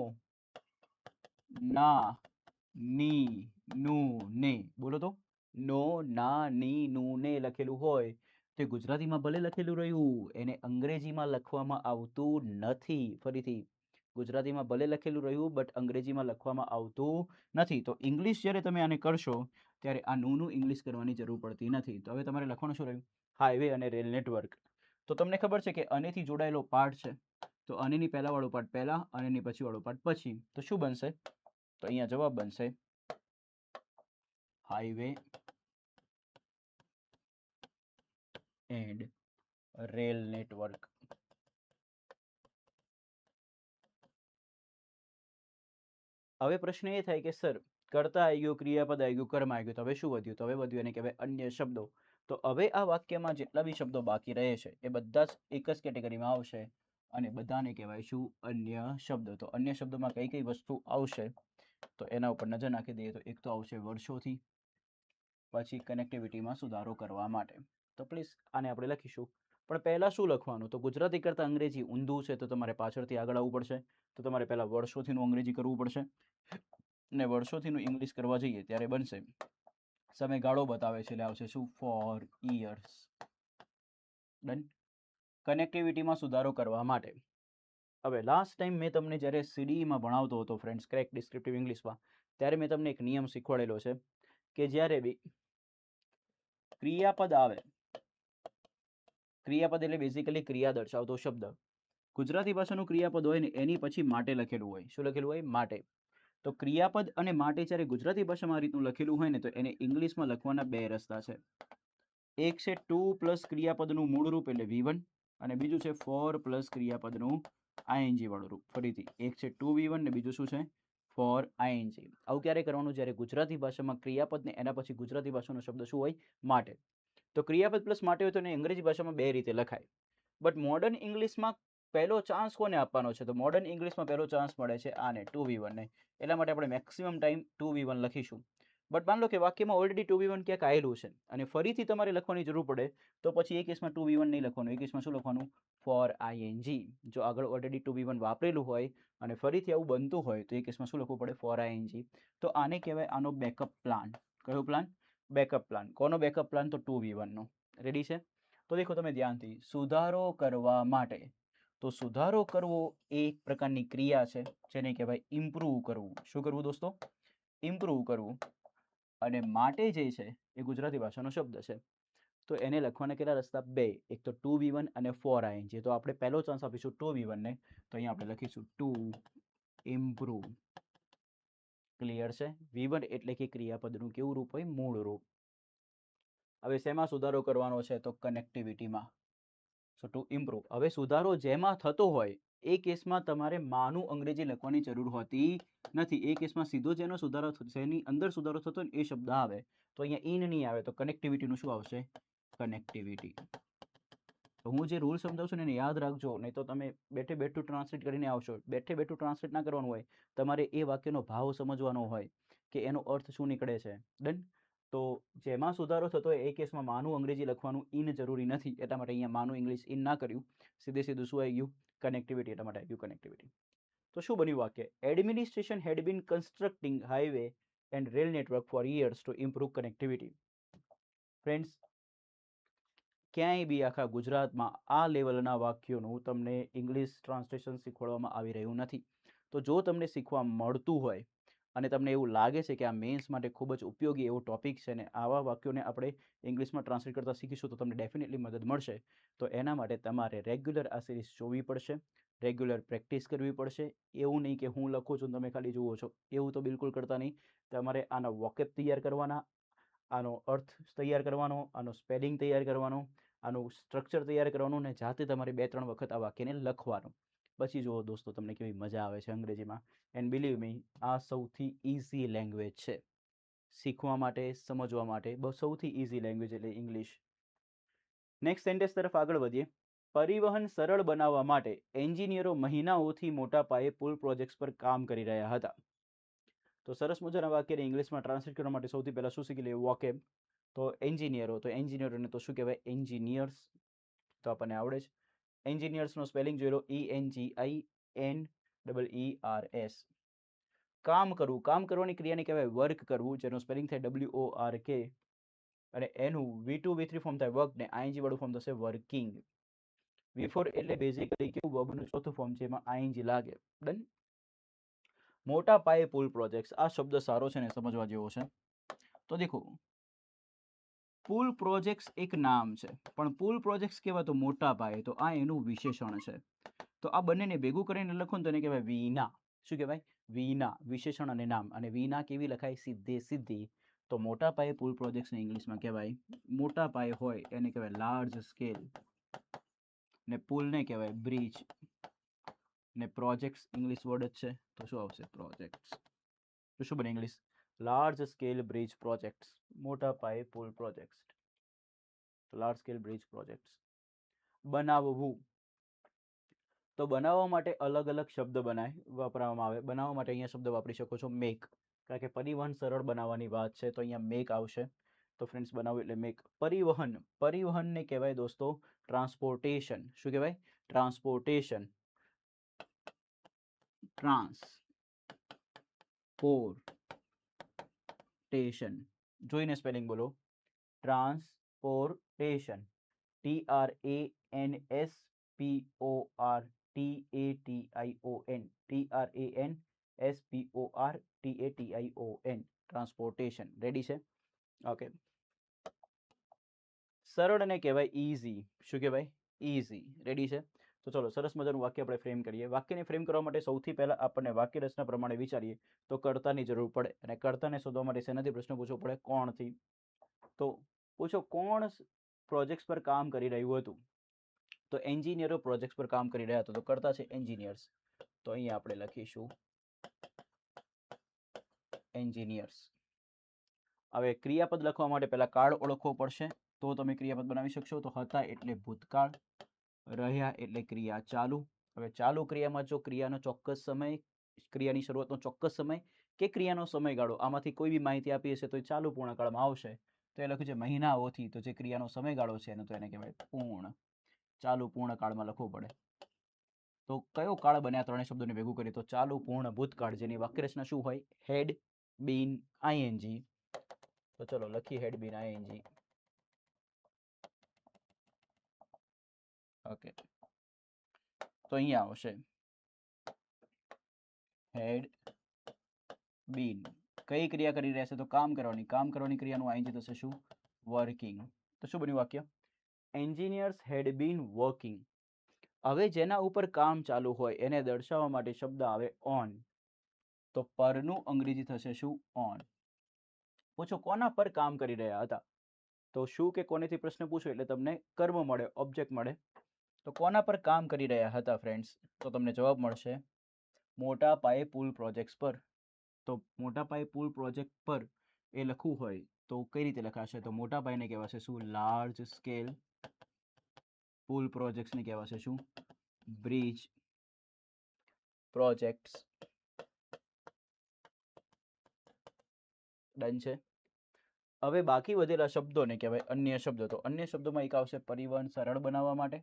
ના, ની, નું, ને બોલો તો નો, ના, ની, નું, ને લખેલું હોય તે ગુજરાતીમાં ભલે લખેલું રહ્યું, એને અંગ્રેજીમાં લખવામાં આવતું નથી. ફરીથી, ગુજરાતીમાં ભલે લખેલું રહ્યું બટ અંગ્રેજીમાં લખવામાં આવતું નથી. તો ઇંગ્લિશ જ્યારે તમે આને કરશો ત્યારે આ નું ઇંગ્લિશ કરવાની જરૂર પડતી નથી. તો હવે તમારે લખવાનું શું રહ્યું? હાઈવે અને રેલ નેટવર્ક. તો તમને ખબર છે કે આનેથી જોડાયેલો પાર્ટ છે. તો આનેની પહેલા વાળો પાર્ટ પહેલા અને એની પછી વાળો પાર્ટ પછી. તો શું બનશે? તો અહીંયા જવાબ બનશે હાઈવે એન્ડ રેલ નેટવર્ક. હવે પ્રશ્ન એ થાય કે સર કર્તા આવી ગયું, ક્રિયાપદ આવી ગયું, કર્મ આવી ગયું, તો હવે શું વધ્યું? તો હવે વધ્યું એને કહેવાય અન્ય શબ્દો. તો હવે આ વાક્યમાં જેટલા બી શબ્દો બાકી રહે છે એ બધા જ એક જ કેટેગરીમાં આવશે અને બધાને કહેવાય શું? અન્ય શબ્દો. તો અન્ય શબ્દોમાં કઈ કઈ વસ્તુ આવશે તો એના ઉપર નજર નાખી દઈએ. તો એક તો આવશે વર્ષોથી, પછી કનેક્ટિવિટીમાં સુધારો કરવા માટે. તો પ્લીઝ આને આપણે લખીશું. પણ પહેલા શું લખવાનું? તો ગુજરાતી કરતાં અંગ્રેજી ઊંધું છે તો તમારે પાછળથી આગળ આવવું પડશે. તો તમારે પહેલા વર્ષોથીનું અંગ્રેજી કરવું પડશે ને વર્ષોથીનું ઇંગ્લિશ કરવા જઈએ ત્યારે બનશે સમયગાળો બતાવે છે એટલે આવશે શું? Four years. ડન. કનેક્ટિવિટીમાં સુધારો કરવા માટે. હવે લાસ્ટ ટાઈમ મેં તમને જ્યારે સીડીઈમાં ભણાવતો હતો ફ્રેન્ડ્સ, ક્રેક ડિસ્ક્રિપ્ટિવ ઇંગ્લિશમાં, ત્યારે મેં તમને એક નિયમ શીખવાડેલો છે કે જ્યારે બી ક્રિયાપદ આવે, ક્રિયાપદ એટલે બેઝિકલી ક્રિયા દર્શાવતો શબ્દ, ગુજરાતી ભાષાનું ક્રિયાપદ હોય ને એની પછી માટે લખેલું હોય. શું લખેલું હોય? માટે. તો ક્રિયાપદ અને માટે જ્યારે ગુજરાતી ભાષામાં આ રીતનું લખેલું હોય ને તો એને ઇંગ્લિશમાં લખવાના બે રસ્તા છે. એક છે ટુ પ્લસ ક્રિયાપદનું મૂળ રૂપ એટલે V1 અને બીજું છે ફોર પ્લસ ક્રિયાપદનું આઈએનજી વાળું રૂપ. ફરીથી એક છે ટુ V1 ને બીજું શું છે ફોર આઈએનજી. આવું ક્યારે કરવાનું જ્યારે ગુજરાતી ભાષામાં ક્રિયાપદ ને એના પછી ગુજરાતી ભાષાનો શબ્દ શું હોય માટે. તો ક્રિયાપદ પ્લસ માટે હોય તો એને અંગ્રેજી ભાષામાં બે રીતે લખાય. બટ મોડર્ન ઇંગ્લિશમાં પહેલો ચાન્સ કોને આપવાનો છે? તો મોડર્ન ઇંગ્લિશમાં પહેલો ચાન્સ મળે છે આને ટુ V1 ને. એટલા માટે આપણે મેક્સિમમ ટાઈમ ટુ V1 લખીશું. બટ માન લો કે વાક્યમાં ઓલરેડી ટુ V1 ક્યાંક આવેલું છે અને ફરીથી તમારે લખવાની જરૂર પડે તો પછી એ કેસમાં ટુ V1 નહીં લખવાનું. એ કેસમાં શું લખવાનું? For ING. જો આગળ ઓલરેડી ટુ V1 વાપરેલું હોય અને ફરીથી આવું બનતું હોય તો એ કેસમાં શું લખવું પડે? For ING. તો આને કહેવાય આનો બેકઅપ પ્લાન. કયો પ્લાન? Backup plan. કોનો બેકઅપ પ્લાન? તો ટુ V1 નો. રેડી છે? તો દેખો તમે ધ્યાનથી, સુધારો કરવા માટે. તો સુધારો કરવો એ એક પ્રકારની ક્રિયા છે જેને કહેવાય ઇમ્પ્રૂવ કરવું. શું કરવું દોસ્તો? ઇમ્પ્રૂવ કરવું. અને માટે જે છે એ ગુજરાતી ભાષાનો શબ્દ છે. તો એને લખવાના કેટલા રસ્તા? બે. એક તો ટુ V1 અને ફોર આઈએનજી. તો આપણે પહેલો ચાન્સ આપીશું ટુ V1 ને. તો અહીંયા આપણે લખીશું ટુ ઇમ્પ્રૂવ. ક્લિયર છે? V1 એટલે કે ક્રિયાપદનું કેવું રૂપ હોય? મૂળ રૂપ. હવે શેમાં સુધારો કરવાનો છે? તો કનેક્ટિવિટીમાં. સો ટુ ઇમ્પ્રૂવ. હવે સુધારો જેમાં થતો હોય એ કેસમાં તમારે માનું અંગ્રેજી લખવાની જરૂર હોતી નથી. એ કેસમાં સીધો જેનો સુધારો જેની અંદર સુધારો થતો ને એ શબ્દ આવે. તો અહીંયા ઇન નહીં આવે તો કનેક્ટિવિટીનું શું આવશે? કનેક્ટિવિટી. તો હું જે રૂલ સમજાવું છું ને એને યાદ રાખજો, નહીં તો તમે બેઠે બેઠું ટ્રાન્સલેટ કરીને આવશો. બેઠે બેઠું ટ્રાન્સલેટ ના કરવાનું હોય, તમારે એ વાક્યનો ભાવ સમજવાનો હોય કે એનો અર્થ શું નીકળે છે. ડન? તો જેમાં સુધારો થતો હોય એ કેસમાં માનું અંગ્રેજી લખવાનું ઇન જરૂરી નથી. એટલા માટે અહીંયા માનું ઇંગ્લિશ ઇન ના કર્યું. સીધે સીધું શું આવી ગયું? કનેક્ટિવિટી. એટલા માટે આવી ગયું કનેક્ટિવિટી. તો શું બન્યું વાક્ય? Administration had been constructing highway and rail network for years to improve connectivity. Friends, ક્યાંય બી આખા ગુજરાતમાં આ લેવલના વાક્યોનું તમને ઇંગ્લિશ ટ્રાન્સલેશન શીખવાડવામાં આવી રહ્યું નથી. તો જો તમને શીખવા મળતું હોય અને તમને એવું લાગે છે કે આ મેન્સ માટે ખૂબ જ ઉપયોગી એવો ટોપિક છે ને આવા વાક્યોને આપણે ઇંગ્લિશમાં ટ્રાન્સલેટ કરતાં શીખીશું તો તમને ડેફિનેટલી મદદ મળશે. તો એના માટે તમારે રેગ્યુલર આ સિરીઝ જોવી પડશે, રેગ્યુલર પ્રેક્ટિસ કરવી પડશે. એવું નહીં કે હું લખું છું તમે ખાલી જુઓ છો, એવું તો બિલકુલ કરતા નહીં. તમારે આના વોકેબ તૈયાર કરવાના, આનો અર્થ તૈયાર કરવાનો, આનો સ્પેલિંગ તૈયાર કરવાનો, આનું સ્ટ્રક્ચર તૈયાર કરવાનું ને જાતે તમારે 2-3 વખત આ વાક્યને લખવાનું. પછી જુઓ દોસ્તો તમને કેવી મજા આવે છે અંગ્રેજીમાં. એન્ડ બિલીવ મી, આ સૌથી ઇઝી લેંગ્વેજ છે શીખવા માટે, સમજવા માટે. બહુ સૌથી ઇઝી લેંગ્વેજ એટલે ઇંગ્લિશ. નેક્સ્ટ સેન્ટેન્સ તરફ આગળ વધીએ. પરિવહન સરળ બનાવવા માટે એન્જિનિયરો મહિનાઓથી મોટા પાયે પુલ પ્રોજેક્ટ્સ પર કામ કરી રહ્યા હતા. તો સરસ મજાના વાક્યને ઇંગ્લિશમાં ટ્રાન્સલેટ કરવા માટે સૌથી પહેલાં શું શીખી લઈએ? વોકેબ. તો એન્જિનિયરો, તો એન્જિનિયરોને તો શું કહેવાય? એન્જિનિયર્સ. તો આપણને આવડે છે. એન્જિનિયર્સનો સ્પેલિંગ જોઈ લો, ENGINEERS. કામ કરવું, કામ કરવાની ક્રિયાને કહેવાય વર્ક કરવું, જેનો સ્પેલિંગ થાય WORK. અને એનું V2 V3 ફોર્મ થાય વર્ક ને ING વાળું ફોર્મ થશે વર્કિંગ. V4 એટલે બેઝિકલી કેવું? વર્બનું ચોથું ફોર્મ છે, એમાં ING લાગે. ડન? મોટા પાયે પુલ પ્રોજેક્ટ્સ. આ શબ્દ સારો છે ને સમજવા જેવો છે. તો દેખો, પુલ પ્રોજેક્ટ્સ એક નામ છે પણ પુલ પ્રોજેક્ટ્સ કહેવાય તો મોટા પાયે, તો આ એનું વિશેષણ છે. તો આ બંનેને ભેગું કરીને લખો ને તો એને કહેવાય વિના. શું કહેવાય? વિના. વિશેષણ અને નામ. અને વિના કેવી લખાય? સીધે સીધી. તો મોટા પાયે પુલ પ્રોજેક્ટ્સને ઇંગ્લિશમાં કહેવાય, મોટા પાયે હોય એને કહેવાય લાર્જ સ્કેલ. ને પુલને કહેવાય બ્રિજ. ને પ્રોજેક્ટ્સ ઇંગ્લિશ વર્ડ જ છે તો શું આવશે? પ્રોજેક્ટ્સ. તો શું બને English? Large scale bridge projects. મોટા પાયે પુલ projects. Large scale bridge projects. બનાવવું. તો બનાવવા માટે અલગ અલગ શબ્દ વાપરવામાં આવે. બનાવવા માટે અહીંયા શબ્દ વાપરી શકો છો મેક, કારણ કે પરિવહન સરળ બનાવવાની વાત છે તો અહીંયા મેક આવશે. તો ફ્રેન્ડ્સ, બનાવવું એટલે મેક. પરિવહન, પરિવહનને કહેવાય દોસ્તો ટ્રાન્સપોર્ટેશન. શું કહેવાય? ટ્રાન્સપોર્ટેશન. ટ્રાન્સપોર્ટેશન. જોઈને સ્પેલિંગ બોલો. Transportation. TRANSPORTATION. TRANSPORTATION. Transportation. Ready છે? ઓકે. સરળને કહેવાય ઇઝી. શું કહેવાય? ઇઝી. રેડી છે? તો ચલો સરસ મજાનું વાક્ય આપણે ફ્રેમ કરીએ. વાક્યને ફ્રેમ કરવા માટે સૌથી પહેલા આપણને વાક્ય રચના પ્રમાણે વિચારીએ તો કર્તાની જરૂર પડે. અને કર્તાને શોધવા માટે શેનાથી પ્રશ્ન પૂછવો પડે? કોણથી. તો પૂછો કોણ પ્રોજેક્ટ્સ પર કામ કરી રહ્યું હતું. તો એન્જિનિયરો પ્રોજેક્ટ્સ પર કામ કરી રહ્યા હતા, તો કરતા છે એન્જિનિયર્સ. તો અહીંયા આપણે લખીશું એન્જિનિયર્સ. હવે ક્રિયાપદ લખવા માટે પહેલા કાળ ઓળખવો પડશે, તો તમે ક્રિયાપદ બનાવી શકશો. તો હતા એટલે ભૂતકાળ, રહ્યા એટલે ક્રિયા ચાલુ. હવે ચાલુ ક્રિયામાં જો ક્રિયાનો ચોક્કસ સમય, ક્રિયાની શરૂઆતનો ચોક્કસ સમય કે ક્રિયાનો સમયગાળો આમાંથી કોઈ બી માહિતી આપી હશે તો એ ચાલુ પૂર્ણકાળમાં આવશે. તો એ લખ્યું છે મહિનાઓથી, તો જે ક્રિયાનો સમયગાળો છે એનો તો એને કહેવાય પૂર્ણ, ચાલુ પૂર્ણકાળમાં લખવું પડે. તો કયો કાળ બને આ ત્રણેય શબ્દોને ભેગું કરીએ તો ચાલુ પૂર્ણ ભૂતકાળ, જેની વાક્યરચના શું હોય? હેડ બીન આઈએનજી. તો ચલો લખી હેડ બીન આઈએનજી. ઓકે, તો અહીંયા આવશે હેડ બીન. કઈ ક્રિયા કરી રહ્યા છે? તો કામ કરવાની. કામ કરવાની ક્રિયાનું આઈએનજી થશે શું? વર્કિંગ. તો શું બન્યું વાક્ય? Engineers had been working. હવે જેના ઉપર કામ ચાલુ હોય એને દર્શાવવા માટે શબ્દ આવે ઓન. તો પરનું અંગ્રેજી થશે શું? ઓન. પૂછો કોના પર કામ કરી રહ્યા હતા? તો શું કે કોનેથી પ્રશ્ન પૂછો એટલે તમને કર્મ મળે, ઓબ્જેક્ટ મળે. તો કોના પર કામ કરી રહ્યા હતા ફ્રેન્ડ્સ? તો તમને જવાબ મળશે મોટા પાયે પુલ પ્રોજેક્ટ્સ પર. તો મોટા પાયે પુલ પ્રોજેક્ટ પર એ લખવું હોય તો કઈ રીતે લખાશે? તો મોટા પાયે કહેવાશે શું? લાર્જ સ્કેલ પુલ પ્રોજેક્ટ્સને કહેવાશે શું? Bridge projects. ડન છે. હવે બાકી વધેલા શબ્દોને કહેવાય અન્ય શબ્દો. તો અન્ય શબ્દોમાં એક આવશે પરિવહન સરળ બનાવવા માટે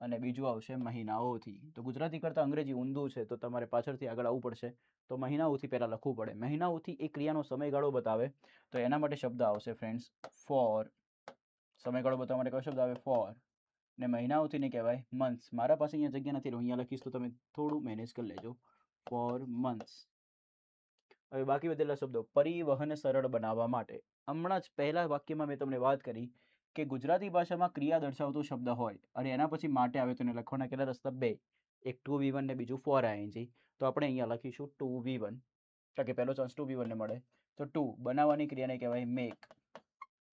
અને બીજું આવશે મહિનાઓથી. તો ગુજરાતી કરતાં અંગ્રેજી ઊંધું છે, તો તમારે પાછળથી આગળ આવવું પડશે. તો મહિનાઓથી પહેલાં લખવું પડે. મહિનાઓથી એ ક્રિયાનો સમયગાળો બતાવે, તો એના માટે શબ્દ આવશે ફ્રેન્ડ્સ ફોર. સમયગાળો બતાવવા માટે કયો શબ્દ આવે? ફોર. ને મહિનાઓથી ને કહેવાય મંથ્સ. મારા પાસે અહીંયા જગ્યા નથી, અહીંયા લખીશ તો તમે થોડું મેનેજ કરી લેજો. For months. હવે બાકી વધેલા શબ્દો પરિવહન સરળ બનાવવા માટે. હમણાં જ પહેલા વાક્યમાં મેં તમને વાત કરી કે ગુજરાતી ભાષામાં ક્રિયા દર્શાવતો શબ્દ હોય અને એના પછી માટે આવે તો એને લખવાના કેટલા રસ્તા? બે. એક 2v1 ને બીજું 4ing. તો આપણે અહીંયા લખીશું 2v1, કારણ કે પહેલો ચાન્સ 2v1 ને મળે. તો 2 બનાવવાની ક્રિયાને કહેવાય મેક.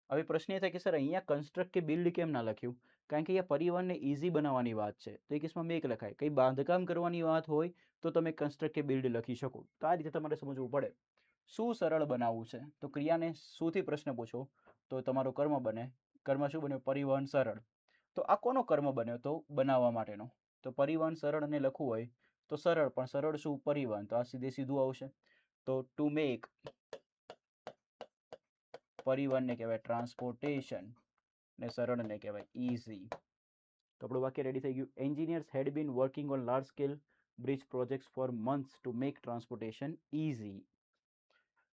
હવે પ્રશ્ન એ થાય કે સર અહીંયા કન્સ્ટ્રક્ટ કે બિલ્ડ કેમ ના લખ્યું? કારણ કે અહીંયા પરિવહનને ઇઝી બનાવવાની વાત છે, તો એ કેસમાં મેક લખાય. કંઈ બાંધકામ કરવાની વાત હોય તો તમે કન્સ્ટ્રક્ટ કે બિલ્ડ લખી શકો. તો આ રીતે તમારે સમજવું પડે. શું સરળ બનાવવું છે? તો ક્રિયાને શુંથી પ્રશ્ન પૂછો તો તમારો કર્મ બને. કર્મ શું બન્યો? પરિવહન સરળ. તો આ કોનો કર્મ બન્યો? તો બનાવવા માટેનો. તો પરિવહન સરળ અને લખવું હોય તો સરળ, પણ સરળ શું? પરિવહન. તો આ સીધું આવશે. તો ટુ મેક પરિવહનને કહેવાય ટ્રાન્સપોર્ટેશન ને સરળને કહેવાય ઇઝી. તો આપણું વાક્ય રેડી થઈ ગયું. Engineers had been working on large scale bridge projects for months to make transportation easy.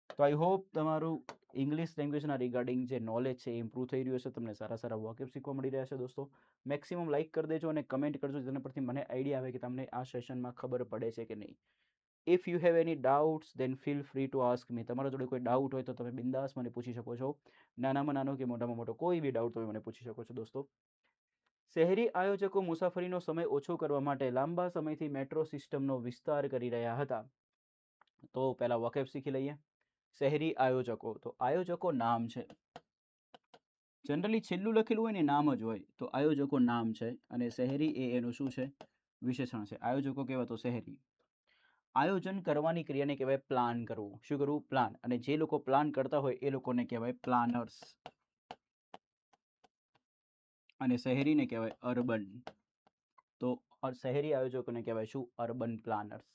તો આઈ હોપ તમારું ઇંગ્લિશ લેંગ્વેજના રિગાર્ડિંગ જે નોલેજ છે એ ઇમ્પ્રૂવ થઈ રહ્યું હશે. તમને સારા સારા વોકેબ શીખવા મળી રહ્યા છે દોસ્તો. મેક્સિમમ લાઇક કરી દેજો અને કમેન્ટ કરજો, જેના પરથી મને આઈડિયા આવે કે તમને આ સેશનમાં ખબર પડે છે કે નહીં. If you have any doubts then feel free to ask me. તમારા જોડે કોઈ ડાઉટ હોય તો તમે બિંદાસ મને પૂછી શકો છો. નાનામાં નાનો કે મોટામાં મોટો કોઈ બી ડાઉટ તમે મને પૂછી શકો છો દોસ્તો. શહેરી આયોજકો મુસાફરીનો સમય ઓછો કરવા માટે લાંબા સમયથી મેટ્રો સિસ્ટમનો વિસ્તાર કરી રહ્યા હતા. તો પહેલા વોકેબ શીખી લઈએ. શહેરી આયોજકો, તો આયોજકો નામ છે. જનરલી છેલ્લું લખેલું હોય ને નામ જ હોય, તો આયોજકો નામ છે અને શહેરી એ એનું શું છે? વિશેષણ છે. આયોજકો કહેવાય તો શહેરી. આયોજન કરવાની ક્રિયાને કહેવાય પ્લાન કરવું. શું કરવું? પ્લાન. અને જે લોકો પ્લાન કરતા હોય એ લોકોને કહેવાય પ્લાનર્સ. અને શહેરીને કહેવાય અર્બન. તો શહેરી આયોજકોને કહેવાય શું? Urban planners.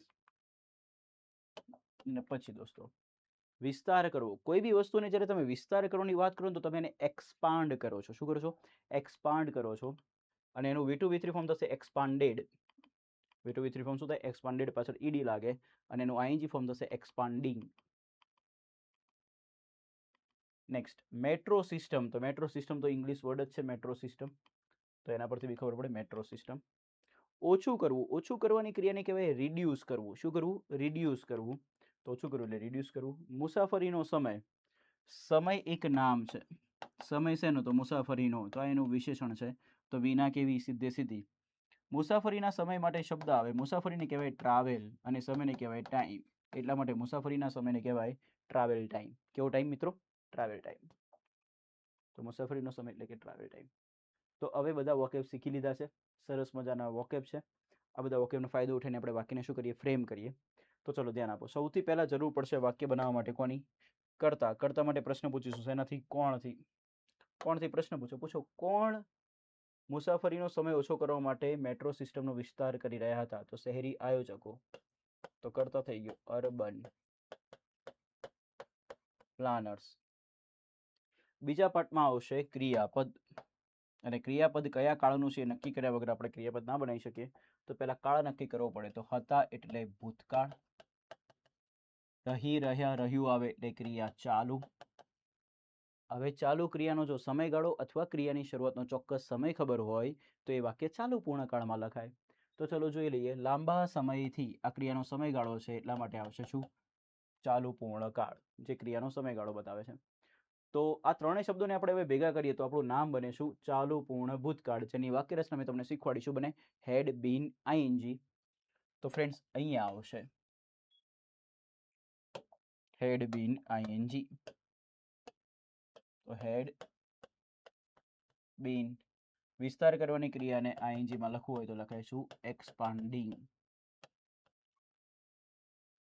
ને પછી દોસ્તો વિસ્તાર કરવો. કોઈ બી વસ્તુને જ્યારે તમે વિસ્તાર કરવાની વાત કરો તો તમે એને એક્સપાન્ડ કરો છો. શું કરો છો? એક્સપાન્ડ કરો છો. અને એનું V2 V3 ફોર્મ થશે એક્સપાન્ડેડ. V2 V3 ફોર્મ શું થાય? એક્સપાન્ડેડ પાછળ ઈડી લાગે અને એનું આઈએનજી ફોર્મ થશે એક્સપાન્ડિંગ. Next metro system. તો મેટ્રો સિસ્ટમ તો ઇંગ્લિશ વર્ડ જ છે મેટ્રો સિસ્ટમ, તો એના પરથી બી ખબર પડે મેટ્રો સિસ્ટમ. ઓછું કરવું. ઓછું કરવાની ક્રિયાને કહેવાય રિડ્યુસ કરવું. શું કરવું? રિડ્યુસ કરવું. તો ઓછું કરવું એટલે રિડ્યુસ કરવું. મુસાફરીનો સમય. સમય એક નામ છે. સમય શેનો? તો મુસાફરીનો. તો આ એનું વિશેષણ છે. તો વિના કેવી? સીધે સીધી. મુસાફરીના સમય માટે શબ્દ આવે. મુસાફરીને કહેવાય ટ્રાવેલ અને સમયને કહેવાય ટાઈમ. એટલા માટે મુસાફરીના સમયને કહેવાય ટ્રાવેલ ટાઈમ. કેવો ટાઈમ મિત્રો? Travel time. તો મુસાફરીનો સમય એટલે કે ટ્રાવેલ ટાઈમ. તો હવે બધા વોકેબ શીખી લીધા છે. સરસ મજાના વોકેબ છે. આ બધા વોકેબનો ફાયદો ઉઠાઈને આપણે વાક્યને શું કરીએ, ફ્રેમ કરીએ. તો ચલો ધ્યાન આપો. સૌથી પહેલા જરૂર પડશે વાક્ય બનાવવા માટે કોની? કર્તા. કર્તા માટે પ્રશ્ન પૂછીશું. શેનાથી? કોણથી. કોણથી પ્રશ્ન પૂછો. કોણ મુસાફરીનો સમય ઓછો કરવા માટે મેટ્રો સિસ્ટમનો વિસ્તાર કરી રહ્યા હતા? તો શહેરી આયોજકો. તો કર્તા થઈ ગયું અર્બન પ્લાનર્સ. બીજા પાર્ટમાં આવશે ક્રિયાપદ. અને ક્રિયાપદ કયા કાળનું છે નક્કી કર્યા વગર આપણે ક્રિયાપદ ના બનાવી શકીએ. તો પહેલા કાળ નક્કી કરવો પડે. તો હતા એટલે ભૂતકાળ. રહી, રહ્યા, રહ્યું આવે એટલે ક્રિયા ચાલુ. હવે ચાલુ ક્રિયાનો જો સમયગાળો અથવા ક્રિયાની શરૂઆતનો ચોક્કસ સમય ખબર હોય તો એ વાક્ય ચાલુ પૂર્ણકાળમાં લખાય. તો ચલો જોઈ લઈએ. લાંબા સમયથી આ ક્રિયાનો સમયગાળો છે એટલા માટે આવશે શું? ચાલુ પૂર્ણકાળ, જે ક્રિયાનો સમયગાળો બતાવે છે. તો આ ત્રણેય શબ્દોને આપણે હવે ભેગા કરીએ તો આપણું નામ બને શું? ચાલુ પૂર્ણ ભૂતકાળ. જેની વાક્ય રચના મેં તમને શીખવાડીશું. બને હેડ બીન આઈએનજી. તો ફ્રેન્ડ્સ અહીંયા આવશે હેડ બીન આઈએનજી. તો હેડ બીન વિસ્તાર કરવાની ક્રિયાને આઈએનજી માં લખવું હોય તો લખાય શું? એક્સપાન્ડિંગ.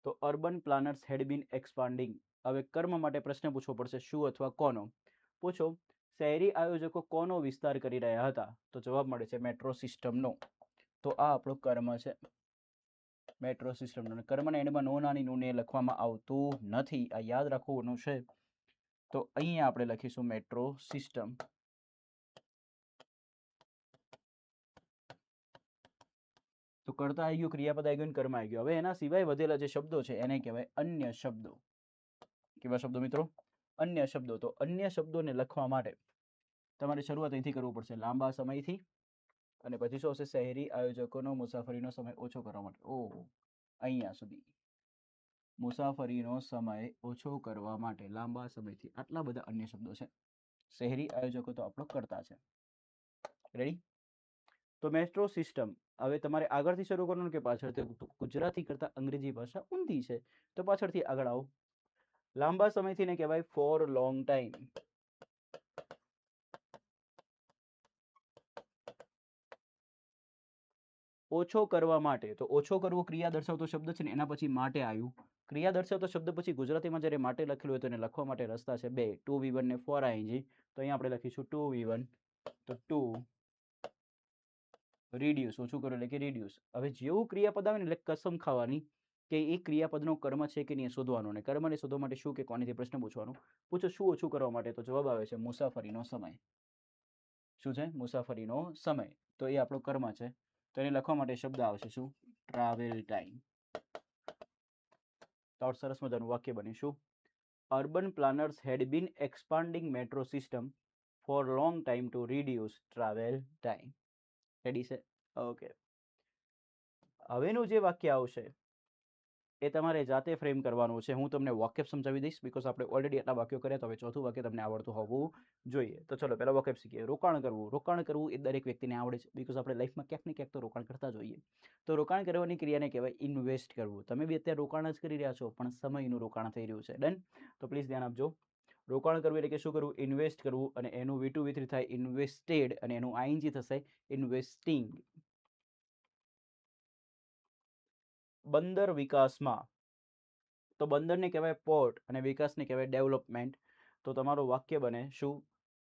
તો urban planners had been expanding. હવે કર્મ માટે પ્રશ્ન પૂછવો પડશે. શું અથવા કોનો? પૂછો. શહેરી આયોજકો કોનો વિસ્તાર કરી રહ્યા હતા? તો જવાબ મળે છે મેટ્રો સિસ્ટમનો. તો આ આપણો કર્મ છે, મેટ્રો સિસ્ટમનો. કર્મને એન્ડમાં નો નાની નું ને લખવામાં આવતું નથી. આ યાદ રાખવાનું છે. તો અહીંયા આપણે લખીશું મેટ્રો સિસ્ટમ. તો કર્તા આવી ગયું, ક્રિયાપદ આવી ગયું, કર્મ આવી ગયું. હવે એના સિવાય વધેલા જે શબ્દો છે એને કહેવાય અન્ય શબ્દો. કેવા શબ્દો મિત્રો? અન્ય શબ્દો. તો અન્ય શબ્દોને લખવા માટે તમારે શરૂઆત અહીંથી કરવું પડશે. લાંબા સમયથી. અને પછી શું હશે? શહેરી આયોજકોનો મુસાફરીનો સમય ઓછો કરવા માટે. ઓહો, અહીંયા સુધી મુસાફરીનો સમય ઓછો કરવા માટે લાંબા સમયથી. આટલા બધા અન્ય શબ્દો છે. શહેરી આયોજકો તો આપણો કર્તા છે. રેડી? તો મેટ્રો સિસ્ટમ. હવે તમારે આગળથી શરૂ કરવાનું કે પાછળથી? ગુજરાતી કરતા અંગ્રેજી ભાષા ઊંધી છે તો પાછળથી આગળ આવો. લાંબા સમયથી ને કહેવાય ફોર લોંગ ટાઈમ. ઓછો કરવા માટે. તો ઓછો કરવો ક્રિયા દર્શાવતો શબ્દ છે ને એના પછી માટે આવ્યું. ક્રિયા દર્શાવતો શબ્દ પછી ગુજરાતીમાં જ્યારે માટે લખેલું હોય તો એને લખવા માટે રસ્તા છે બે, 2v1 ને 4ing. તો અહીંયા આપણે લખીશું 2v1. તો 2 રિડ્યુસ, ઓછું કરો એટલે કે રિડ્યુસ. હવે જેવું ક્રિયાપદ આવે ને એટલે કસમ ખાવાની કે એ ક્રિયાપદનો કર્મ છે કે નહીં શોધવાનું. અને કર્મને શોધવા માટે શું કે કોનેથી પ્રશ્ન પૂછવાનો. પૂછો શું ઓછું કરવા માટે? તો જવાબ આવે છે મુસાફરીનો સમય. શું છે? મુસાફરીનો સમય. તો એ આપણો કર્મ છે. તો એને લખવા માટે શબ્દ આવશે શું? Travel time. તો સરસ મજાનું વાક્ય બને શું? Urban planners had been expanding metro system for long time to reduce travel time. Ready છે? ઓકે. હવેનું જે વાક્ય આવશે એ તમારે જાતે ફ્રેમ કરવાનું છે. હું તમને વાક્ય સમજાવી દઈશ બીકોઝ આપણે ઓલરેડી એટલા વાક્યો કર્યા. તો હવે ચોથું વાક્ય તમને આવડતું હોવું જોઈએ. તો ચલો પહેલા વાક્ય શીખીએ. રોકાણ કરવું. રોકાણ કરવું એ દરેક વ્યક્તિને આવડે છે બીકોઝ આપણે લાઈફમાં ક્યાંક ને ક્યાંક તો રોકાણ કરતા જ હોઈએ. તો રોકાણ કરવાની ક્રિયાને કહેવાય ઇન્વેસ્ટ કરવું. તમે બી અત્યારે રોકાણ જ કરી રહ્યા છો પણ સમયનું રોકાણ થઈ રહ્યું છે. ડન? તો પ્લીઝ ધ્યાન આપજો. રોકાણ કરવું એટલે કે શું કરવું? ઇન્વેસ્ટ કરવું. અને એનું V2 V3 થાય ઇન્વેસ્ટેડ અને એનું આઈએનજી થશે ઇન્વેસ્ટિંગ. બંદર વિકાસમાં. તો બંદરને કહેવાય પોર્ટ અને વિકાસને કહેવાય ડેવલપમેન્ટ. તો તમારું વાક્ય બને શું?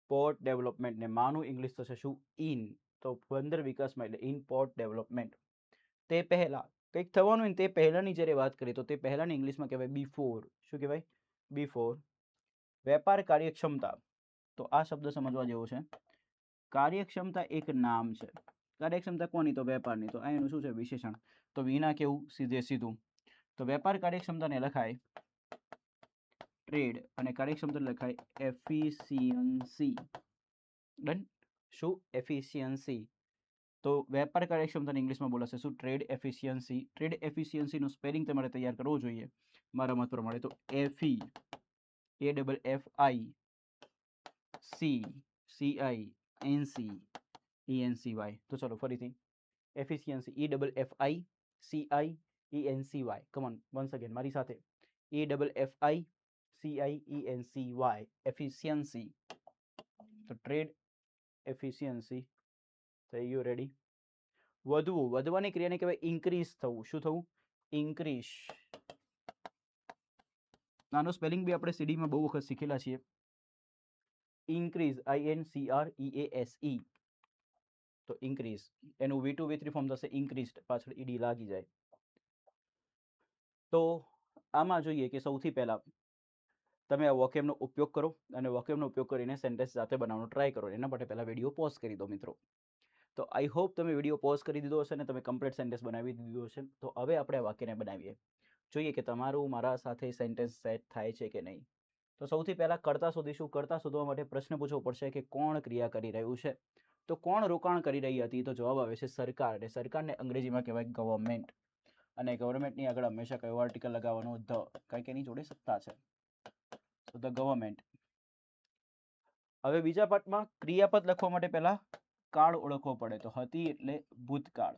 Port development. ને માનું ઇંગ્લિશ થશે શું? ઇન. તો બંદર વિકાસમાં એટલે ઇન પોર્ટ ડેવલપમેન્ટ. તે પહેલા કંઈક થવાનું હોય ને તે પહેલાની જ્યારે વાત કરીએ તો તે પહેલાની ઇંગ્લિશમાં કહેવાય બિફોર. શું કહેવાય? બિફોર. વેપાર કાર્યક્ષમતા. તો આ શબ્દ સમજવા જેવો છે. કાર્યક્ષમતા એક નામ છે. કાર્યક્ષમતા કોની? તો વેપારની. તો આ એનું શું છે? વિશેષણ. તો વિના કેવું? સીધે સીધું. તો વેપાર કાર્યક્ષમતાને લખાય ટ્રેડ અને કાર્યક્ષમતા લખાય એફિશિયન્સી. ડન? શું? એફિશિયન્સી. તો વેપાર કાર્યક્ષમતાને ઇંગ્લિશમાં બોલાશે શું? Trade efficiency. ટ્રેડ એફિશિયન્સીનું સ્પેલિંગ તમારે તૈયાર કરવું જોઈએ મારા મત પ્રમાણે. તો એફી AFFI CCINCENCY. તો ચલો ફરીથી efficiency EFFICIENCY. Come on once again મારી સાથે EFFICIENCY. એફિશિયન્સી. તો ટ્રેડ એફિશિયન્સી થઈ ગયું રેડી. વધવું, વધવાની ક્રિયાને કહેવાય ઇન્ક્રીઝ થવું. શું થવું? ઇન્ક્રીઝ. આનો સ્પેલિંગ બી આપણે સીડીમાં બહુ વખત શીખેલા છીએ. Increase, INCREASE. તો ઇન્ક્રીઝ, એનું V2 V3 ફોર્મ થશે ઇન્ક્રીઝડ, પાછળ ઈડી લાગી જાય. તો આમાં જોઈએ કે સૌથી પહેલા તમે આ વોકેબનો ઉપયોગ કરો અને વોકેબનો ઉપયોગ કરીને સેન્ટેન્સ જાતે બનાવવાનો ટ્રાય કરો. એના માટે પહેલા વિડીયો પોઝ કરી દો મિત્રો. તો આઈ હોપ તમે વિડીયો પોઝ કરી દીધો હશે અને તમે કમ્પ્લીટ સેન્ટેન્સ બનાવી દીધું હશે. તો હવે આપણે આ વાક્યને બનાવીએ. જોઈએ કે તમારું મારા સાથે સેન્ટેન્સ સેટ થાય છે કે નહીં. તો સૌથી પહેલા કર્તા શોધીશું. કર્તા શોધવા માટે પ્રશ્ન પૂછવો પડશે કે કોણ ક્રિયા કરી રહ્યું છે. તો કોણ રોકાણ કરી રહી હતી? તો જવાબ આવે છે સરકાર. અને સરકારને અંગ્રેજીમાં કહેવાય ગવર્મેન્ટ. અને ગવર્મેન્ટની આગળ હંમેશા કયો આર્ટિકલ લગાવવાનો? ધ. કારણ કે એની જોડે સત્તા છે. તો ધ ગવર્મેન્ટ. હવે બીજા પાર્ટમાં ક્રિયાપદ લખવા માટે પહેલા કાળ ઓળખવો પડે. તો હતી એટલે ભૂતકાળ,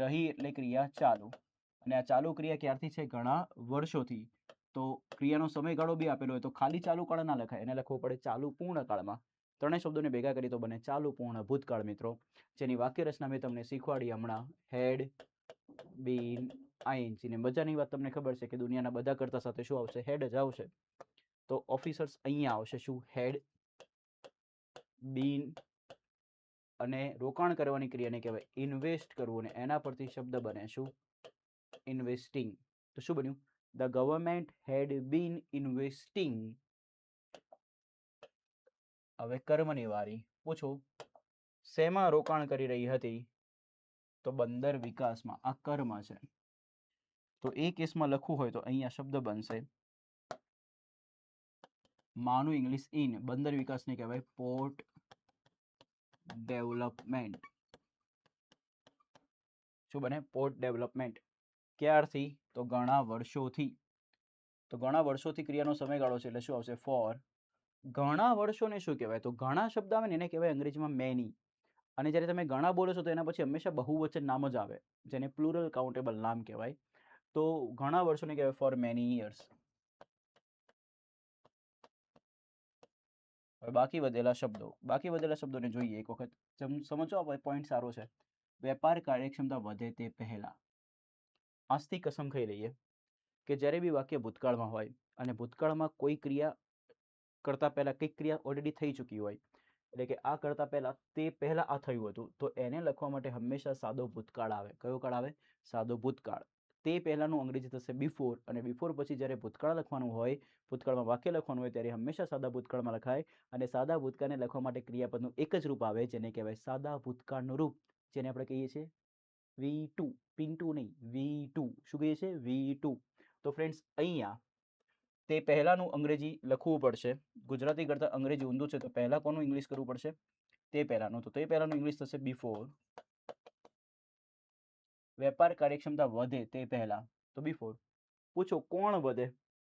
રહી એટલે ક્રિયા ચાલુ, અને આ ચાલુ ક્રિયા ક્યારથી છે? ઘણા વર્ષોથી. તો ક્રિયાનો સમયગાળો બી આપેલો હોય તો ખાલી ચાલુ કાળ ના લખાય, એને લખવું પડે ચાલુ પૂર્ણ કાળમાં. ત્રણેય શબ્દોને ભેગા કરી તો બને ચાલુ પૂર્ણ ભૂતકાળ મિત્રો. જેની વાક્ય રચના મેં તમને શીખવાડી હમણાં. હેડ બીન આઈએનજી. ને મજાની વાત તમને ખબર છે કે દુનિયાના બધા કરતા સાથે શું આવશે? હેડ જ આવશે. તો ઓફિસર્સ અહીંયા આવશે. શું? હેડ બીન. અને રોકાણ કરવાની ક્રિયાને કહેવાય ઇન્વેસ્ટ કરવું, અને એના પરથી શબ્દ બને શું? ઇન્વેસ્ટિંગ. તો શું બન્યું? The government had been investing. હવે કર્મની વારી. પૂછો શેમાં રોકાણ કરી રહી હતી? તો બંદર વિકાસમાં. આ કર્મ છે. તો એ કેસમાં લખવું હોય તો અહીંયા શબ્દ બનશે માનું ઇંગ્લિશ ઇન. બંદર વિકાસને કહેવાય પોર્ટ ડેવલપમેન્ટ. શું બને? Port development. ક્યારથી? તો ઘણા વર્ષોથી. તો ઘણા વર્ષોથી ક્રિયાનો સમયગાળો છે એટલે શું આવશે? ફોર. ઘણા વર્ષોને શું કહેવાય? તો ઘણા શબ્દ આવે ને એને કહેવાય અંગ્રેજીમાં મેની. અને જ્યારે તમે ઘણા બોલો છો તો એના પછી હંમેશા બહુવચન નામ જ આવે, જેને પ્લુરલ કાઉન્ટેબલ નામ કહેવાય. તો ઘણા વર્ષોને કહેવાય ફોર મેની યર્સ. હવે બાકી વધેલા શબ્દોને જોઈએ એક વખત. સમજો પોઈન્ટ સારો છે. વેપાર કાર્યક્ષમતા વધે તે પહેલા. આજથી કસમ ખાઈ લઈએ કે જ્યારે બી વાક્ય ભૂતકાળમાં હોય અને ભૂતકાળમાં કોઈ ક્રિયા કરતા પહેલા કંઈક ક્રિયા ઓલરેડી થઈ ચૂકી હોય, એટલે કે આ કરતા પહેલા તે પહેલા આ થયું હતું, તો એને લખવા માટે હંમેશા સાદો ભૂતકાળ આવે. કયો કાળ આવે? સાદો ભૂતકાળ. તે પહેલાનું અંગ્રેજી થશે બિફોર, અને બિફોર પછી જ્યારે ભૂતકાળ લખવાનું હોય, ભૂતકાળમાં વાક્ય લખવાનું હોય, ત્યારે હંમેશા સાદા ભૂતકાળમાં લખાય. અને સાદા ભૂતકાળને લખવા માટે ક્રિયાપદનું એક જ રૂપ આવે, જેને કહેવાય સાદા ભૂતકાળનું રૂપ, જેને આપણે કહીએ છીએ V2. પિન્ટુ નહીં, V2. શું કહીએ છીએ? V2. તો ફ્રેન્ડ્સ અહીંયા તે પહેલાનું અંગ્રેજી લખવું પડશે. ગુજરાતી કરતાં અંગ્રેજી ઊંધું છે, તો પહેલા કોનું ઇંગ્લિશ કરવું પડશે? તે પહેલાનું. તો તે પહેલાનું ઇંગ્લિશ થશે બિફોર. વેપાર કાર્યક્ષમતા વધે તે પહેલા, તો બિફોર. પૂછો કોણ વધે?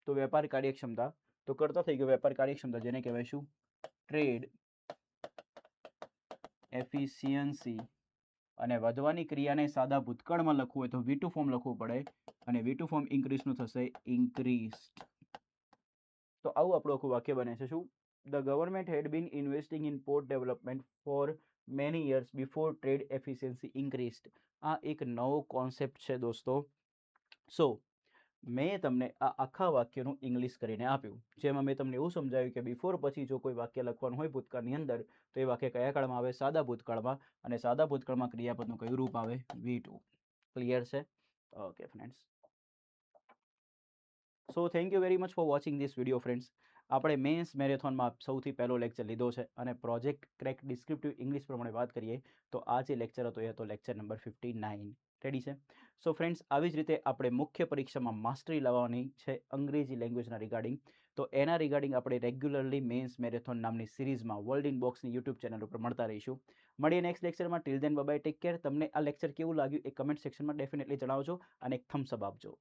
તો વેપાર કાર્યક્ષમતા. તો કરતા થઈ ગયો વેપાર કાર્યક્ષમતા, જેને કહેવાય શું? Trade efficiency. અને વધવાની ક્રિયાને સાદા ભૂતકાળમાં લખવું હોય તો V2 ફોર્મ લખવું પડે, અને V2 ફોર્મ ઇન્ક્રીઝનું થશે ઇન્ક્રીઝડ. તો આવું આપણું આખું વાક્ય બને છે. શું? The government had been investing in port development for many years before trade efficiency increased. આ એક નવો કોન્સેપ્ટ છે દોસ્તો. સો મેં તમને આ આખા વાક્યનું ઇંગ્લિશ કરીને આપ્યું, જેમાં મેં તમને એવું સમજાવ્યું કે બિફોર પછી જો કોઈ વાક્ય લખવાનું હોય ભૂતકાળની અંદર, તો એ વાક્ય કયા કાળમાં આવે? સાદા ભૂતકાળમાં. અને સાદા ભૂતકાળમાં ક્રિયાપદનું કયું રૂપ આવે? V2. ક્લિયર છે? Okay friends. So thank you very much for watching this video friends. આપણે મેન્સ મેરેથોનમાં સૌથી પહેલો લેક્ચર લીધો છે, અને પ્રોજેક્ટ ક્રેક ડિસ્ક્રિપ્ટિવ ઇંગ્લિશ પ્રમાણે વાત કરીએ તો આ જે લેક્ચર હતો એ હતો લેક્ચર નંબર 59. રેડી છે? સો ફ્રેન્ડ્સ, આવી જ રીતે આપણે મુખ્ય પરીક્ષામાં માસ્ટરી લાવવાની છે અંગ્રેજી લેંગ્વેજના રિગાર્ડિંગ. તો એના રિગાર્ડિંગ આપણે રેગ્યુલરલી મેન્સ મેરેથોન નામની સિરીઝમાં વર્લ્ડ ઇન બોક્સની યુટ્યુબ ચેનલ ઉપર મળતા રહીશું. મળીએ નેક્સ્ટ લેક્ચરમાં. Till then bye bye, take care. તમને આ લેક્ચર કેવું લાગ્યું એ કમેન્ટ સેક્શનમાં ડેફિનેટલી જણાવજો, અને એક થમ્સ અપ આપજો.